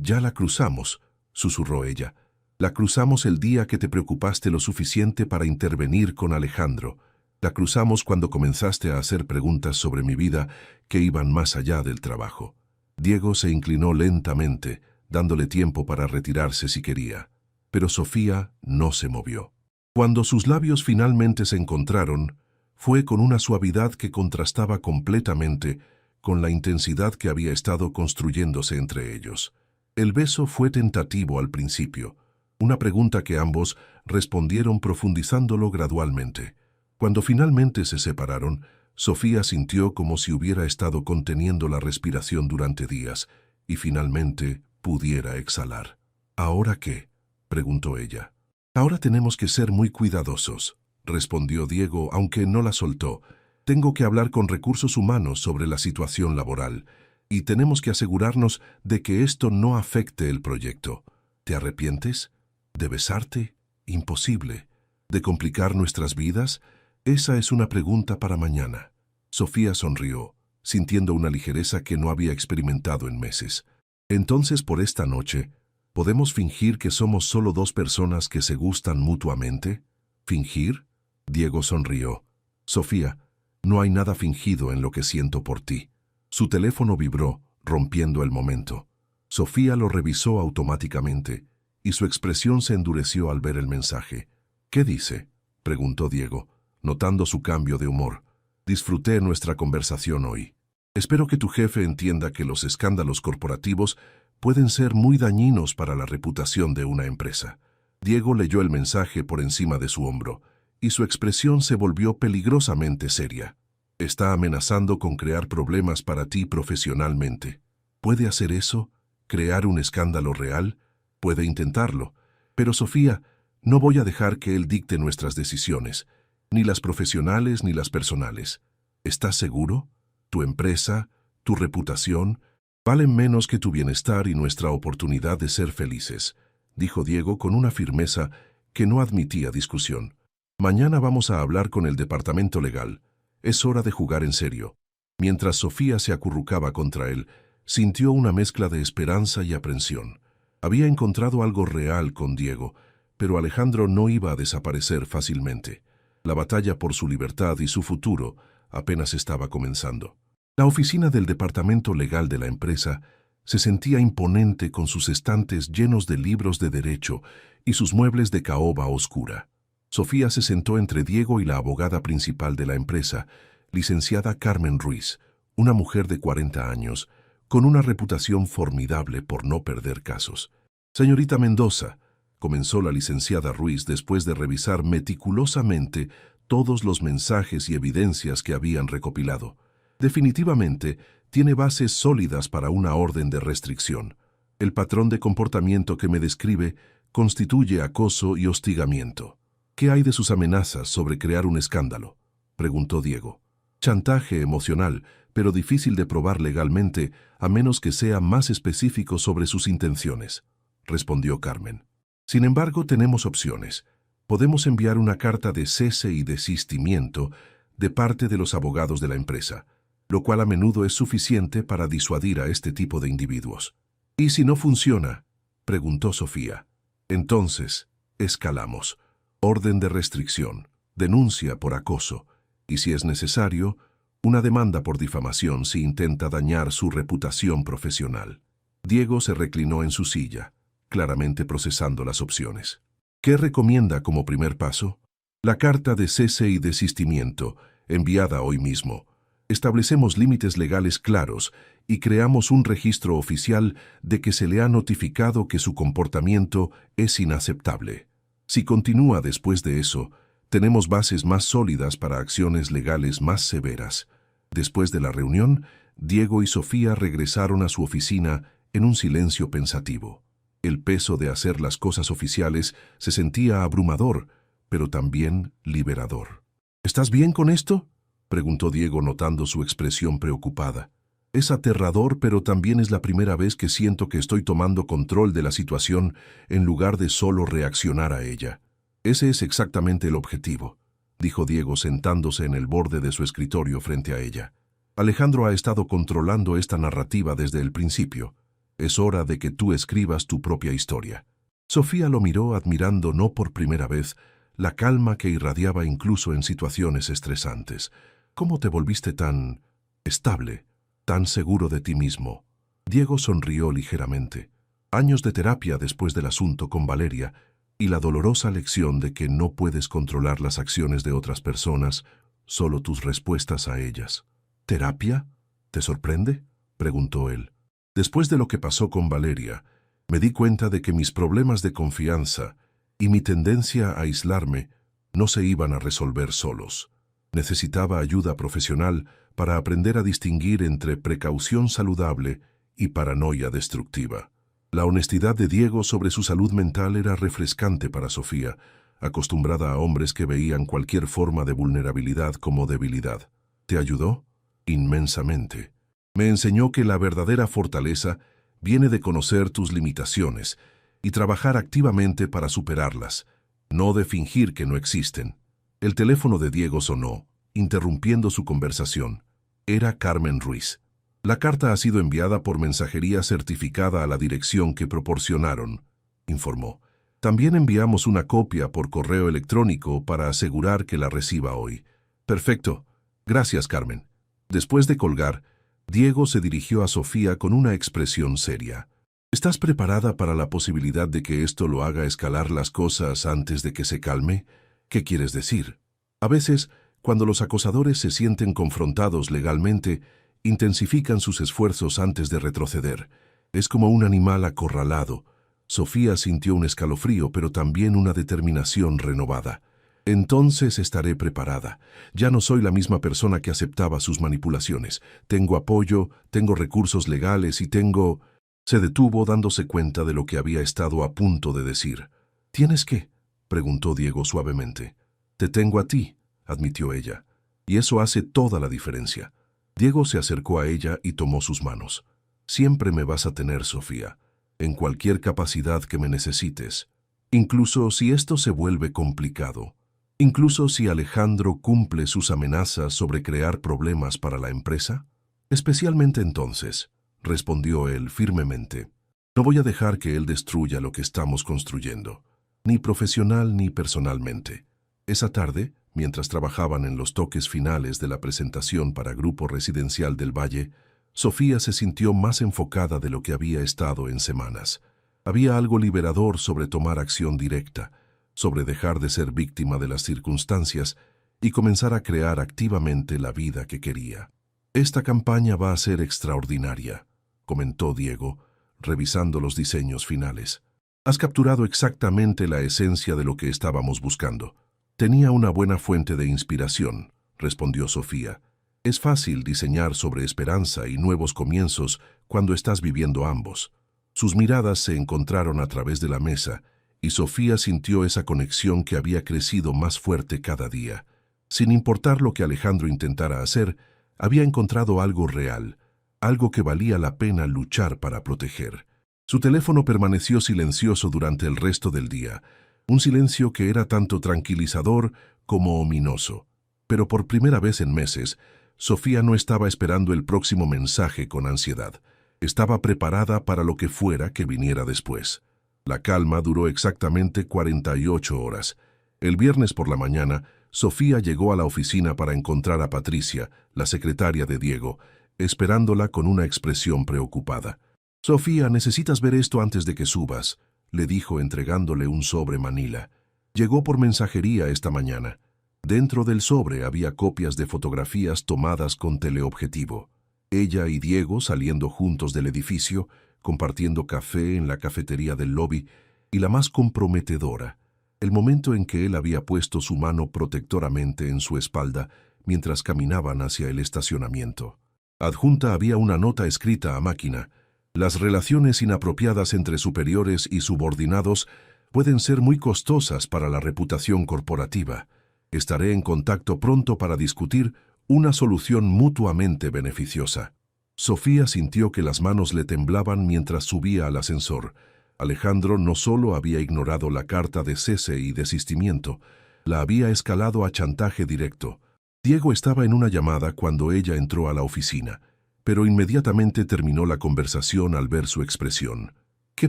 «Ya la cruzamos», susurró ella. «La cruzamos el día que te preocupaste lo suficiente para intervenir con Alejandro. La cruzamos cuando comenzaste a hacer preguntas sobre mi vida que iban más allá del trabajo». Diego se inclinó lentamente, dándole tiempo para retirarse si quería. Pero Sofía no se movió. Cuando sus labios finalmente se encontraron, fue con una suavidad que contrastaba completamente con la intensidad que había estado construyéndose entre ellos. El beso fue tentativo al principio, una pregunta que ambos respondieron profundizándolo gradualmente. Cuando finalmente se separaron, Sofía sintió como si hubiera estado conteniendo la respiración durante días y finalmente pudiera exhalar. «¿Ahora qué?», preguntó ella. «Ahora tenemos que ser muy cuidadosos», respondió Diego, aunque no la soltó. «Tengo que hablar con recursos humanos sobre la situación laboral y tenemos que asegurarnos de que esto no afecte el proyecto. ¿Te arrepientes? ¿De besarte? Imposible. ¿De complicar nuestras vidas? Esa es una pregunta para mañana». Sofía sonrió, sintiendo una ligereza que no había experimentado en meses. «Entonces, por esta noche, ¿podemos fingir que somos solo 2 personas que se gustan mutuamente?» «¿Fingir?», Diego sonrió. «Sofía, no hay nada fingido en lo que siento por ti». Su teléfono vibró, rompiendo el momento. Sofía lo revisó automáticamente, y su expresión se endureció al ver el mensaje. «¿Qué dice?», preguntó Diego, notando su cambio de humor. «Disfruté nuestra conversación hoy. Espero que tu jefe entienda que los escándalos corporativos pueden ser muy dañinos para la reputación de una empresa». Diego leyó el mensaje por encima de su hombro, y su expresión se volvió peligrosamente seria. «Está amenazando con crear problemas para ti profesionalmente. ¿Puede hacer eso? ¿Crear un escándalo real? Puede intentarlo. Pero Sofía, No voy a dejar que él dicte nuestras decisiones, ni las profesionales ni las personales. ¿Estás seguro? Tu empresa, tu reputación, valen menos que tu bienestar y nuestra oportunidad de ser felices, dijo Diego con una firmeza que no admitía discusión. Mañana vamos a hablar con el departamento legal. Es hora de jugar en serio. Mientras Sofía se acurrucaba contra él, sintió una mezcla de esperanza y aprensión. Había encontrado algo real con Diego, pero Alejandro no iba a desaparecer fácilmente. La batalla por su libertad y su futuro apenas estaba comenzando. La oficina del departamento legal de la empresa se sentía imponente con sus estantes llenos de libros de derecho y sus muebles de caoba oscura. Sofía se sentó entre Diego y la abogada principal de la empresa, licenciada Carmen Ruiz, una mujer de 40 años, con una reputación formidable por no perder casos. «Señorita Mendoza», comenzó la licenciada Ruiz después de revisar meticulosamente todos los mensajes y evidencias que habían recopilado. «Definitivamente, tiene bases sólidas para una orden de restricción. El patrón de comportamiento que me describe constituye acoso y hostigamiento». «¿Qué hay de sus amenazas sobre crear un escándalo?», preguntó Diego. «Chantaje emocional, pero difícil de probar legalmente a menos que sea más específico sobre sus intenciones», respondió Carmen. «Sin embargo, tenemos opciones. Podemos enviar una carta de cese y desistimiento de parte de los abogados de la empresa, lo cual a menudo es suficiente para disuadir a este tipo de individuos». «¿Y si no funciona?», preguntó Sofía. «Entonces, escalamos. Orden de restricción, denuncia por acoso, y si es necesario, una demanda por difamación si intenta dañar su reputación profesional». Diego se reclinó en su silla, claramente procesando las opciones. «¿Qué recomienda como primer paso?». «La carta de cese y desistimiento, enviada hoy mismo. Establecemos límites legales claros y creamos un registro oficial de que se le ha notificado que su comportamiento es inaceptable. Si continúa después de eso, tenemos bases más sólidas para acciones legales más severas». Después de la reunión, Diego y Sofía regresaron a su oficina en un silencio pensativo. El peso de hacer las cosas oficiales se sentía abrumador, pero también liberador. «¿Estás bien con esto?», preguntó Diego notando su expresión preocupada. «Es aterrador, pero también es la primera vez que siento que estoy tomando control de la situación en lugar de solo reaccionar a ella». «Ese es exactamente el objetivo», dijo Diego sentándose en el borde de su escritorio frente a ella. «Alejandro ha estado controlando esta narrativa desde el principio. Es hora de que tú escribas tu propia historia». Sofía lo miró admirando no por primera vez la calma que irradiaba incluso en situaciones estresantes. «¿Cómo te volviste tan estable, tan seguro de ti mismo?». Diego sonrió ligeramente. «Años de terapia después del asunto con Valeria y la dolorosa lección de que no puedes controlar las acciones de otras personas, solo tus respuestas a ellas». «¿Terapia? ¿Te sorprende?», preguntó él. «Después de lo que pasó con Valeria, me di cuenta de que mis problemas de confianza y mi tendencia a aislarme no se iban a resolver solos. Necesitaba ayuda profesional para aprender a distinguir entre precaución saludable y paranoia destructiva». La honestidad de Diego sobre su salud mental era refrescante para Sofía, acostumbrada a hombres que veían cualquier forma de vulnerabilidad como debilidad. «¿Te ayudó?». «Inmensamente. Me enseñó que la verdadera fortaleza viene de conocer tus limitaciones y trabajar activamente para superarlas, no de fingir que no existen». El teléfono de Diego sonó, interrumpiendo su conversación. Era Carmen Ruiz. «La carta ha sido enviada por mensajería certificada a la dirección que proporcionaron», informó. «También enviamos una copia por correo electrónico para asegurar que la reciba hoy». «Perfecto. Gracias, Carmen». Después de colgar, Diego se dirigió a Sofía con una expresión seria. «¿Estás preparada para la posibilidad de que esto lo haga escalar las cosas antes de que se calme?». «¿Qué quieres decir?». «A veces, cuando los acosadores se sienten confrontados legalmente, intensifican sus esfuerzos antes de retroceder. Es como un animal acorralado». Sofía sintió un escalofrío, pero también una determinación renovada. «Entonces estaré preparada. Ya no soy la misma persona que aceptaba sus manipulaciones. Tengo apoyo, tengo recursos legales y tengo...». Se detuvo dándose cuenta de lo que había estado a punto de decir. «¿Tienes qué?». preguntó Diego suavemente. Te tengo a ti, admitió ella, y eso hace toda la diferencia. Diego se acercó a ella y tomó sus manos. Siempre me vas a tener, Sofía, en cualquier capacidad que me necesites, incluso si esto se vuelve complicado, incluso si Alejandro cumple sus amenazas sobre crear problemas para la empresa. Especialmente entonces, respondió él firmemente. No voy a dejar que él destruya lo que estamos construyendo, ni profesional ni personalmente. Esa tarde, mientras trabajaban en los toques finales de la presentación para Grupo Residencial del Valle, Sofía se sintió más enfocada de lo que había estado en semanas. Había algo liberador sobre tomar acción directa, sobre dejar de ser víctima de las circunstancias y comenzar a crear activamente la vida que quería. Esta campaña va a ser extraordinaria, comentó Diego, revisando los diseños finales. Has capturado exactamente la esencia de lo que estábamos buscando. Tenía una buena fuente de inspiración, respondió Sofía. Es fácil diseñar sobre esperanza y nuevos comienzos cuando estás viviendo ambos. Sus miradas se encontraron a través de la mesa y Sofía sintió esa conexión que había crecido más fuerte cada día. Sin importar lo que Alejandro intentara hacer, había encontrado algo real, algo que valía la pena luchar para proteger. Su teléfono permaneció silencioso durante el resto del día, un silencio que era tanto tranquilizador como ominoso. Pero por primera vez en meses, Sofía no estaba esperando el próximo mensaje con ansiedad. Estaba preparada para lo que fuera que viniera después. La calma duró exactamente 48 horas. El viernes por la mañana, Sofía llegó a la oficina para encontrar a Patricia, la secretaria de Diego, esperándola con una expresión preocupada. «Sofía, necesitas ver esto antes de que subas», le dijo entregándole un sobre manila. Llegó por mensajería esta mañana. Dentro del sobre había copias de fotografías tomadas con teleobjetivo. Ella y Diego saliendo juntos del edificio, compartiendo café en la cafetería del lobby, y la más comprometedora, el momento en que él había puesto su mano protectoramente en su espalda mientras caminaban hacia el estacionamiento. Adjunta había una nota escrita a máquina. Las relaciones inapropiadas entre superiores y subordinados pueden ser muy costosas para la reputación corporativa. Estaré en contacto pronto para discutir una solución mutuamente beneficiosa. Sofía sintió que las manos le temblaban mientras subía al ascensor. Alejandro no solo había ignorado la carta de cese y desistimiento, la había escalado a chantaje directo. Diego estaba en una llamada cuando ella entró a la oficina, pero inmediatamente terminó la conversación al ver su expresión. ¿Qué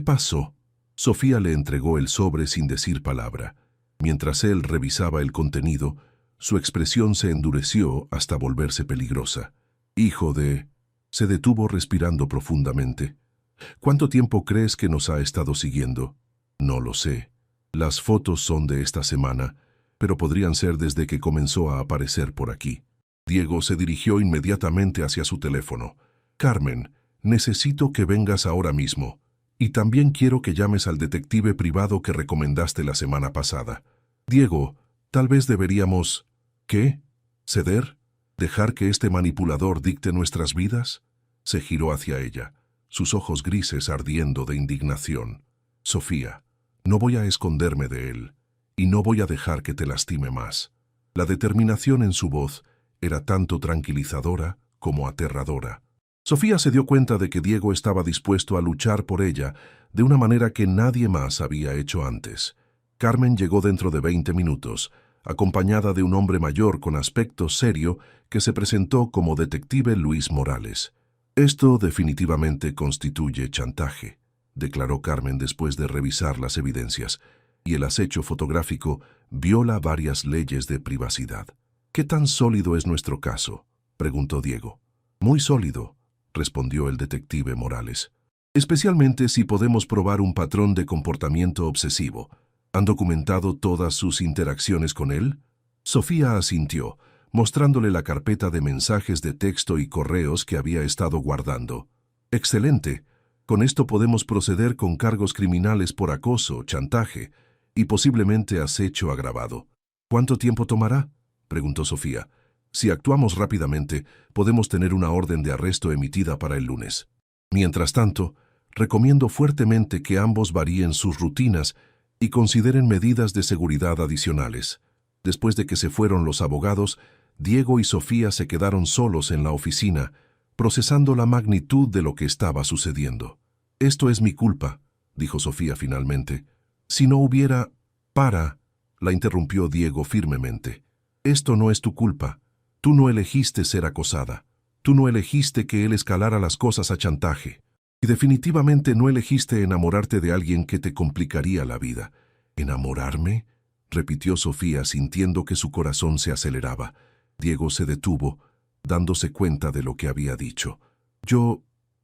pasó? Sofía le entregó el sobre sin decir palabra. Mientras él revisaba el contenido, su expresión se endureció hasta volverse peligrosa. «Hijo de...» Se detuvo respirando profundamente. «¿Cuánto tiempo crees que nos ha estado siguiendo?» «No lo sé. Las fotos son de esta semana, pero podrían ser desde que comenzó a aparecer por aquí». Diego se dirigió inmediatamente hacia su teléfono. «Carmen, necesito que vengas ahora mismo. Y también quiero que llames al detective privado que recomendaste la semana pasada. Diego, tal vez deberíamos... ¿Qué? ¿Ceder? ¿Dejar que este manipulador dicte nuestras vidas?» Se giró hacia ella, sus ojos grises ardiendo de indignación. «Sofía, no voy a esconderme de él, y no voy a dejar que te lastime más». La determinación en su voz era tanto tranquilizadora como aterradora. Sofía se dio cuenta de que Diego estaba dispuesto a luchar por ella de una manera que nadie más había hecho antes. Carmen llegó dentro de 20 minutos, acompañada de un hombre mayor con aspecto serio que se presentó como detective Luis Morales. «Esto definitivamente constituye chantaje», declaró Carmen después de revisar las evidencias, «y el acecho fotográfico viola varias leyes de privacidad». «¿Qué tan sólido es nuestro caso?», preguntó Diego. «Muy sólido», respondió el detective Morales. «Especialmente si podemos probar un patrón de comportamiento obsesivo. ¿Han documentado todas sus interacciones con él?» Sofía asintió, mostrándole la carpeta de mensajes de texto y correos que había estado guardando. «Excelente. Con esto podemos proceder con cargos criminales por acoso, chantaje y posiblemente acecho agravado». «¿Cuánto tiempo tomará?», preguntó Sofía. «Si actuamos rápidamente, podemos tener una orden de arresto emitida para el lunes. Mientras tanto, recomiendo fuertemente que ambos varíen sus rutinas y consideren medidas de seguridad adicionales. Después de que se fueron los abogados, Diego y Sofía se quedaron solos en la oficina, procesando la magnitud de lo que estaba sucediendo. «Esto es mi culpa», dijo Sofía finalmente. «Si no hubiera...» «Para», la interrumpió Diego firmemente. «Esto no es tu culpa. Tú no elegiste ser acosada. Tú no elegiste que él escalara las cosas a chantaje. Y definitivamente no elegiste enamorarte de alguien que te complicaría la vida». «¿Enamorarme?», repitió Sofía sintiendo que su corazón se aceleraba. Diego se detuvo, dándose cuenta de lo que había dicho.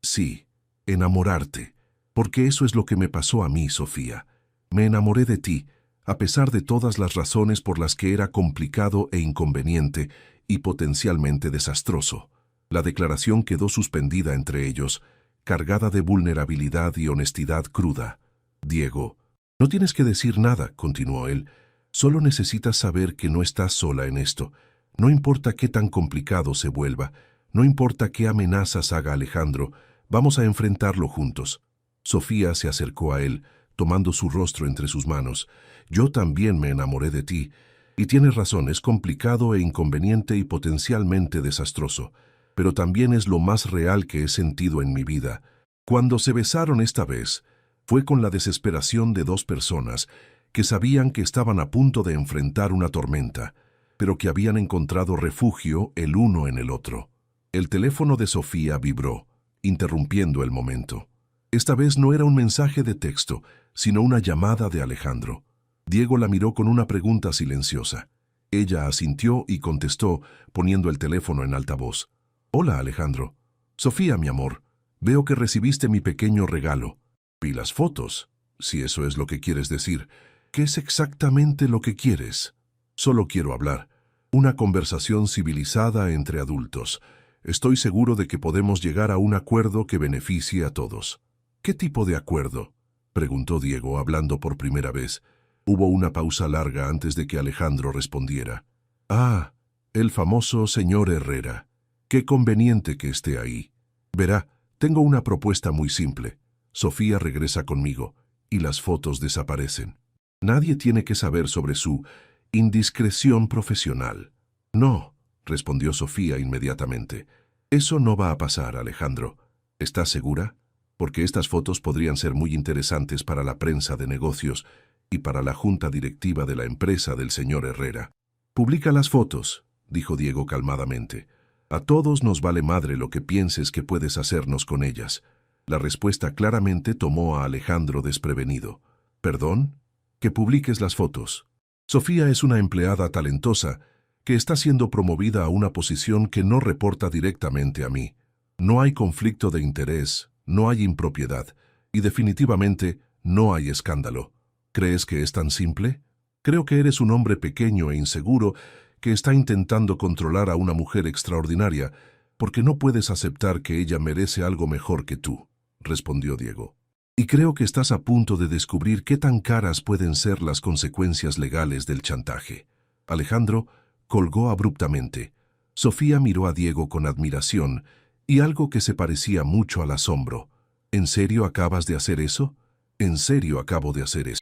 Sí, enamorarte, porque eso es lo que me pasó a mí, Sofía. Me enamoré de ti, a pesar de todas las razones por las que era complicado e inconveniente y potencialmente desastroso». La declaración quedó suspendida entre ellos, cargada de vulnerabilidad y honestidad cruda. «Diego, no tienes que decir nada», continuó él. «Solo necesitas saber que no estás sola en esto. No importa qué tan complicado se vuelva, no importa qué amenazas haga Alejandro, vamos a enfrentarlo juntos». Sofía se acercó a él, tomando su rostro entre sus manos. «Yo también me enamoré de ti. Y tienes razón, es complicado e inconveniente y potencialmente desastroso. Pero también es lo más real que he sentido en mi vida». Cuando se besaron esta vez, fue con la desesperación de dos personas que sabían que estaban a punto de enfrentar una tormenta, pero que habían encontrado refugio el uno en el otro. El teléfono de Sofía vibró, interrumpiendo el momento. Esta vez no era un mensaje de texto, sino una llamada de Alejandro. Diego la miró con una pregunta silenciosa. Ella asintió y contestó, poniendo el teléfono en altavoz. «Hola, Alejandro. Sofía, mi amor, veo que recibiste mi pequeño regalo. Vi las fotos, si eso es lo que quieres decir. ¿Qué es exactamente lo que quieres?» «Solo quiero hablar. Una conversación civilizada entre adultos. Estoy seguro de que podemos llegar a un acuerdo que beneficie a todos». «¿Qué tipo de acuerdo?», preguntó Diego, hablando por primera vez. Hubo una pausa larga antes de que Alejandro respondiera. «Ah, el famoso señor Herrera. Qué conveniente que esté ahí. Verá, tengo una propuesta muy simple. Sofía regresa conmigo y las fotos desaparecen. Nadie tiene que saber sobre su indiscreción profesional». «No», respondió Sofía inmediatamente. «Eso no va a pasar, Alejandro. ¿Estás segura? Porque estas fotos podrían ser muy interesantes para la prensa de negocios y para la junta directiva de la empresa del señor Herrera». «Publica las fotos», dijo Diego calmadamente. «A todos nos vale madre lo que pienses que puedes hacernos con ellas». La respuesta claramente tomó a Alejandro desprevenido. «¿Perdón? Que publiques las fotos». «Sofía es una empleada talentosa que está siendo promovida a una posición que no reporta directamente a mí. No hay conflicto de interés, no hay impropiedad y definitivamente no hay escándalo. ¿Crees que es tan simple? Creo que eres un hombre pequeño e inseguro que está intentando controlar a una mujer extraordinaria porque no puedes aceptar que ella merece algo mejor que tú», respondió Diego. «Y creo que estás a punto de descubrir qué tan caras pueden ser las consecuencias legales del chantaje». Alejandro colgó abruptamente. Sofía miró a Diego con admiración y algo que se parecía mucho al asombro. «¿En serio acabas de hacer eso?». «En serio acabo de hacer eso».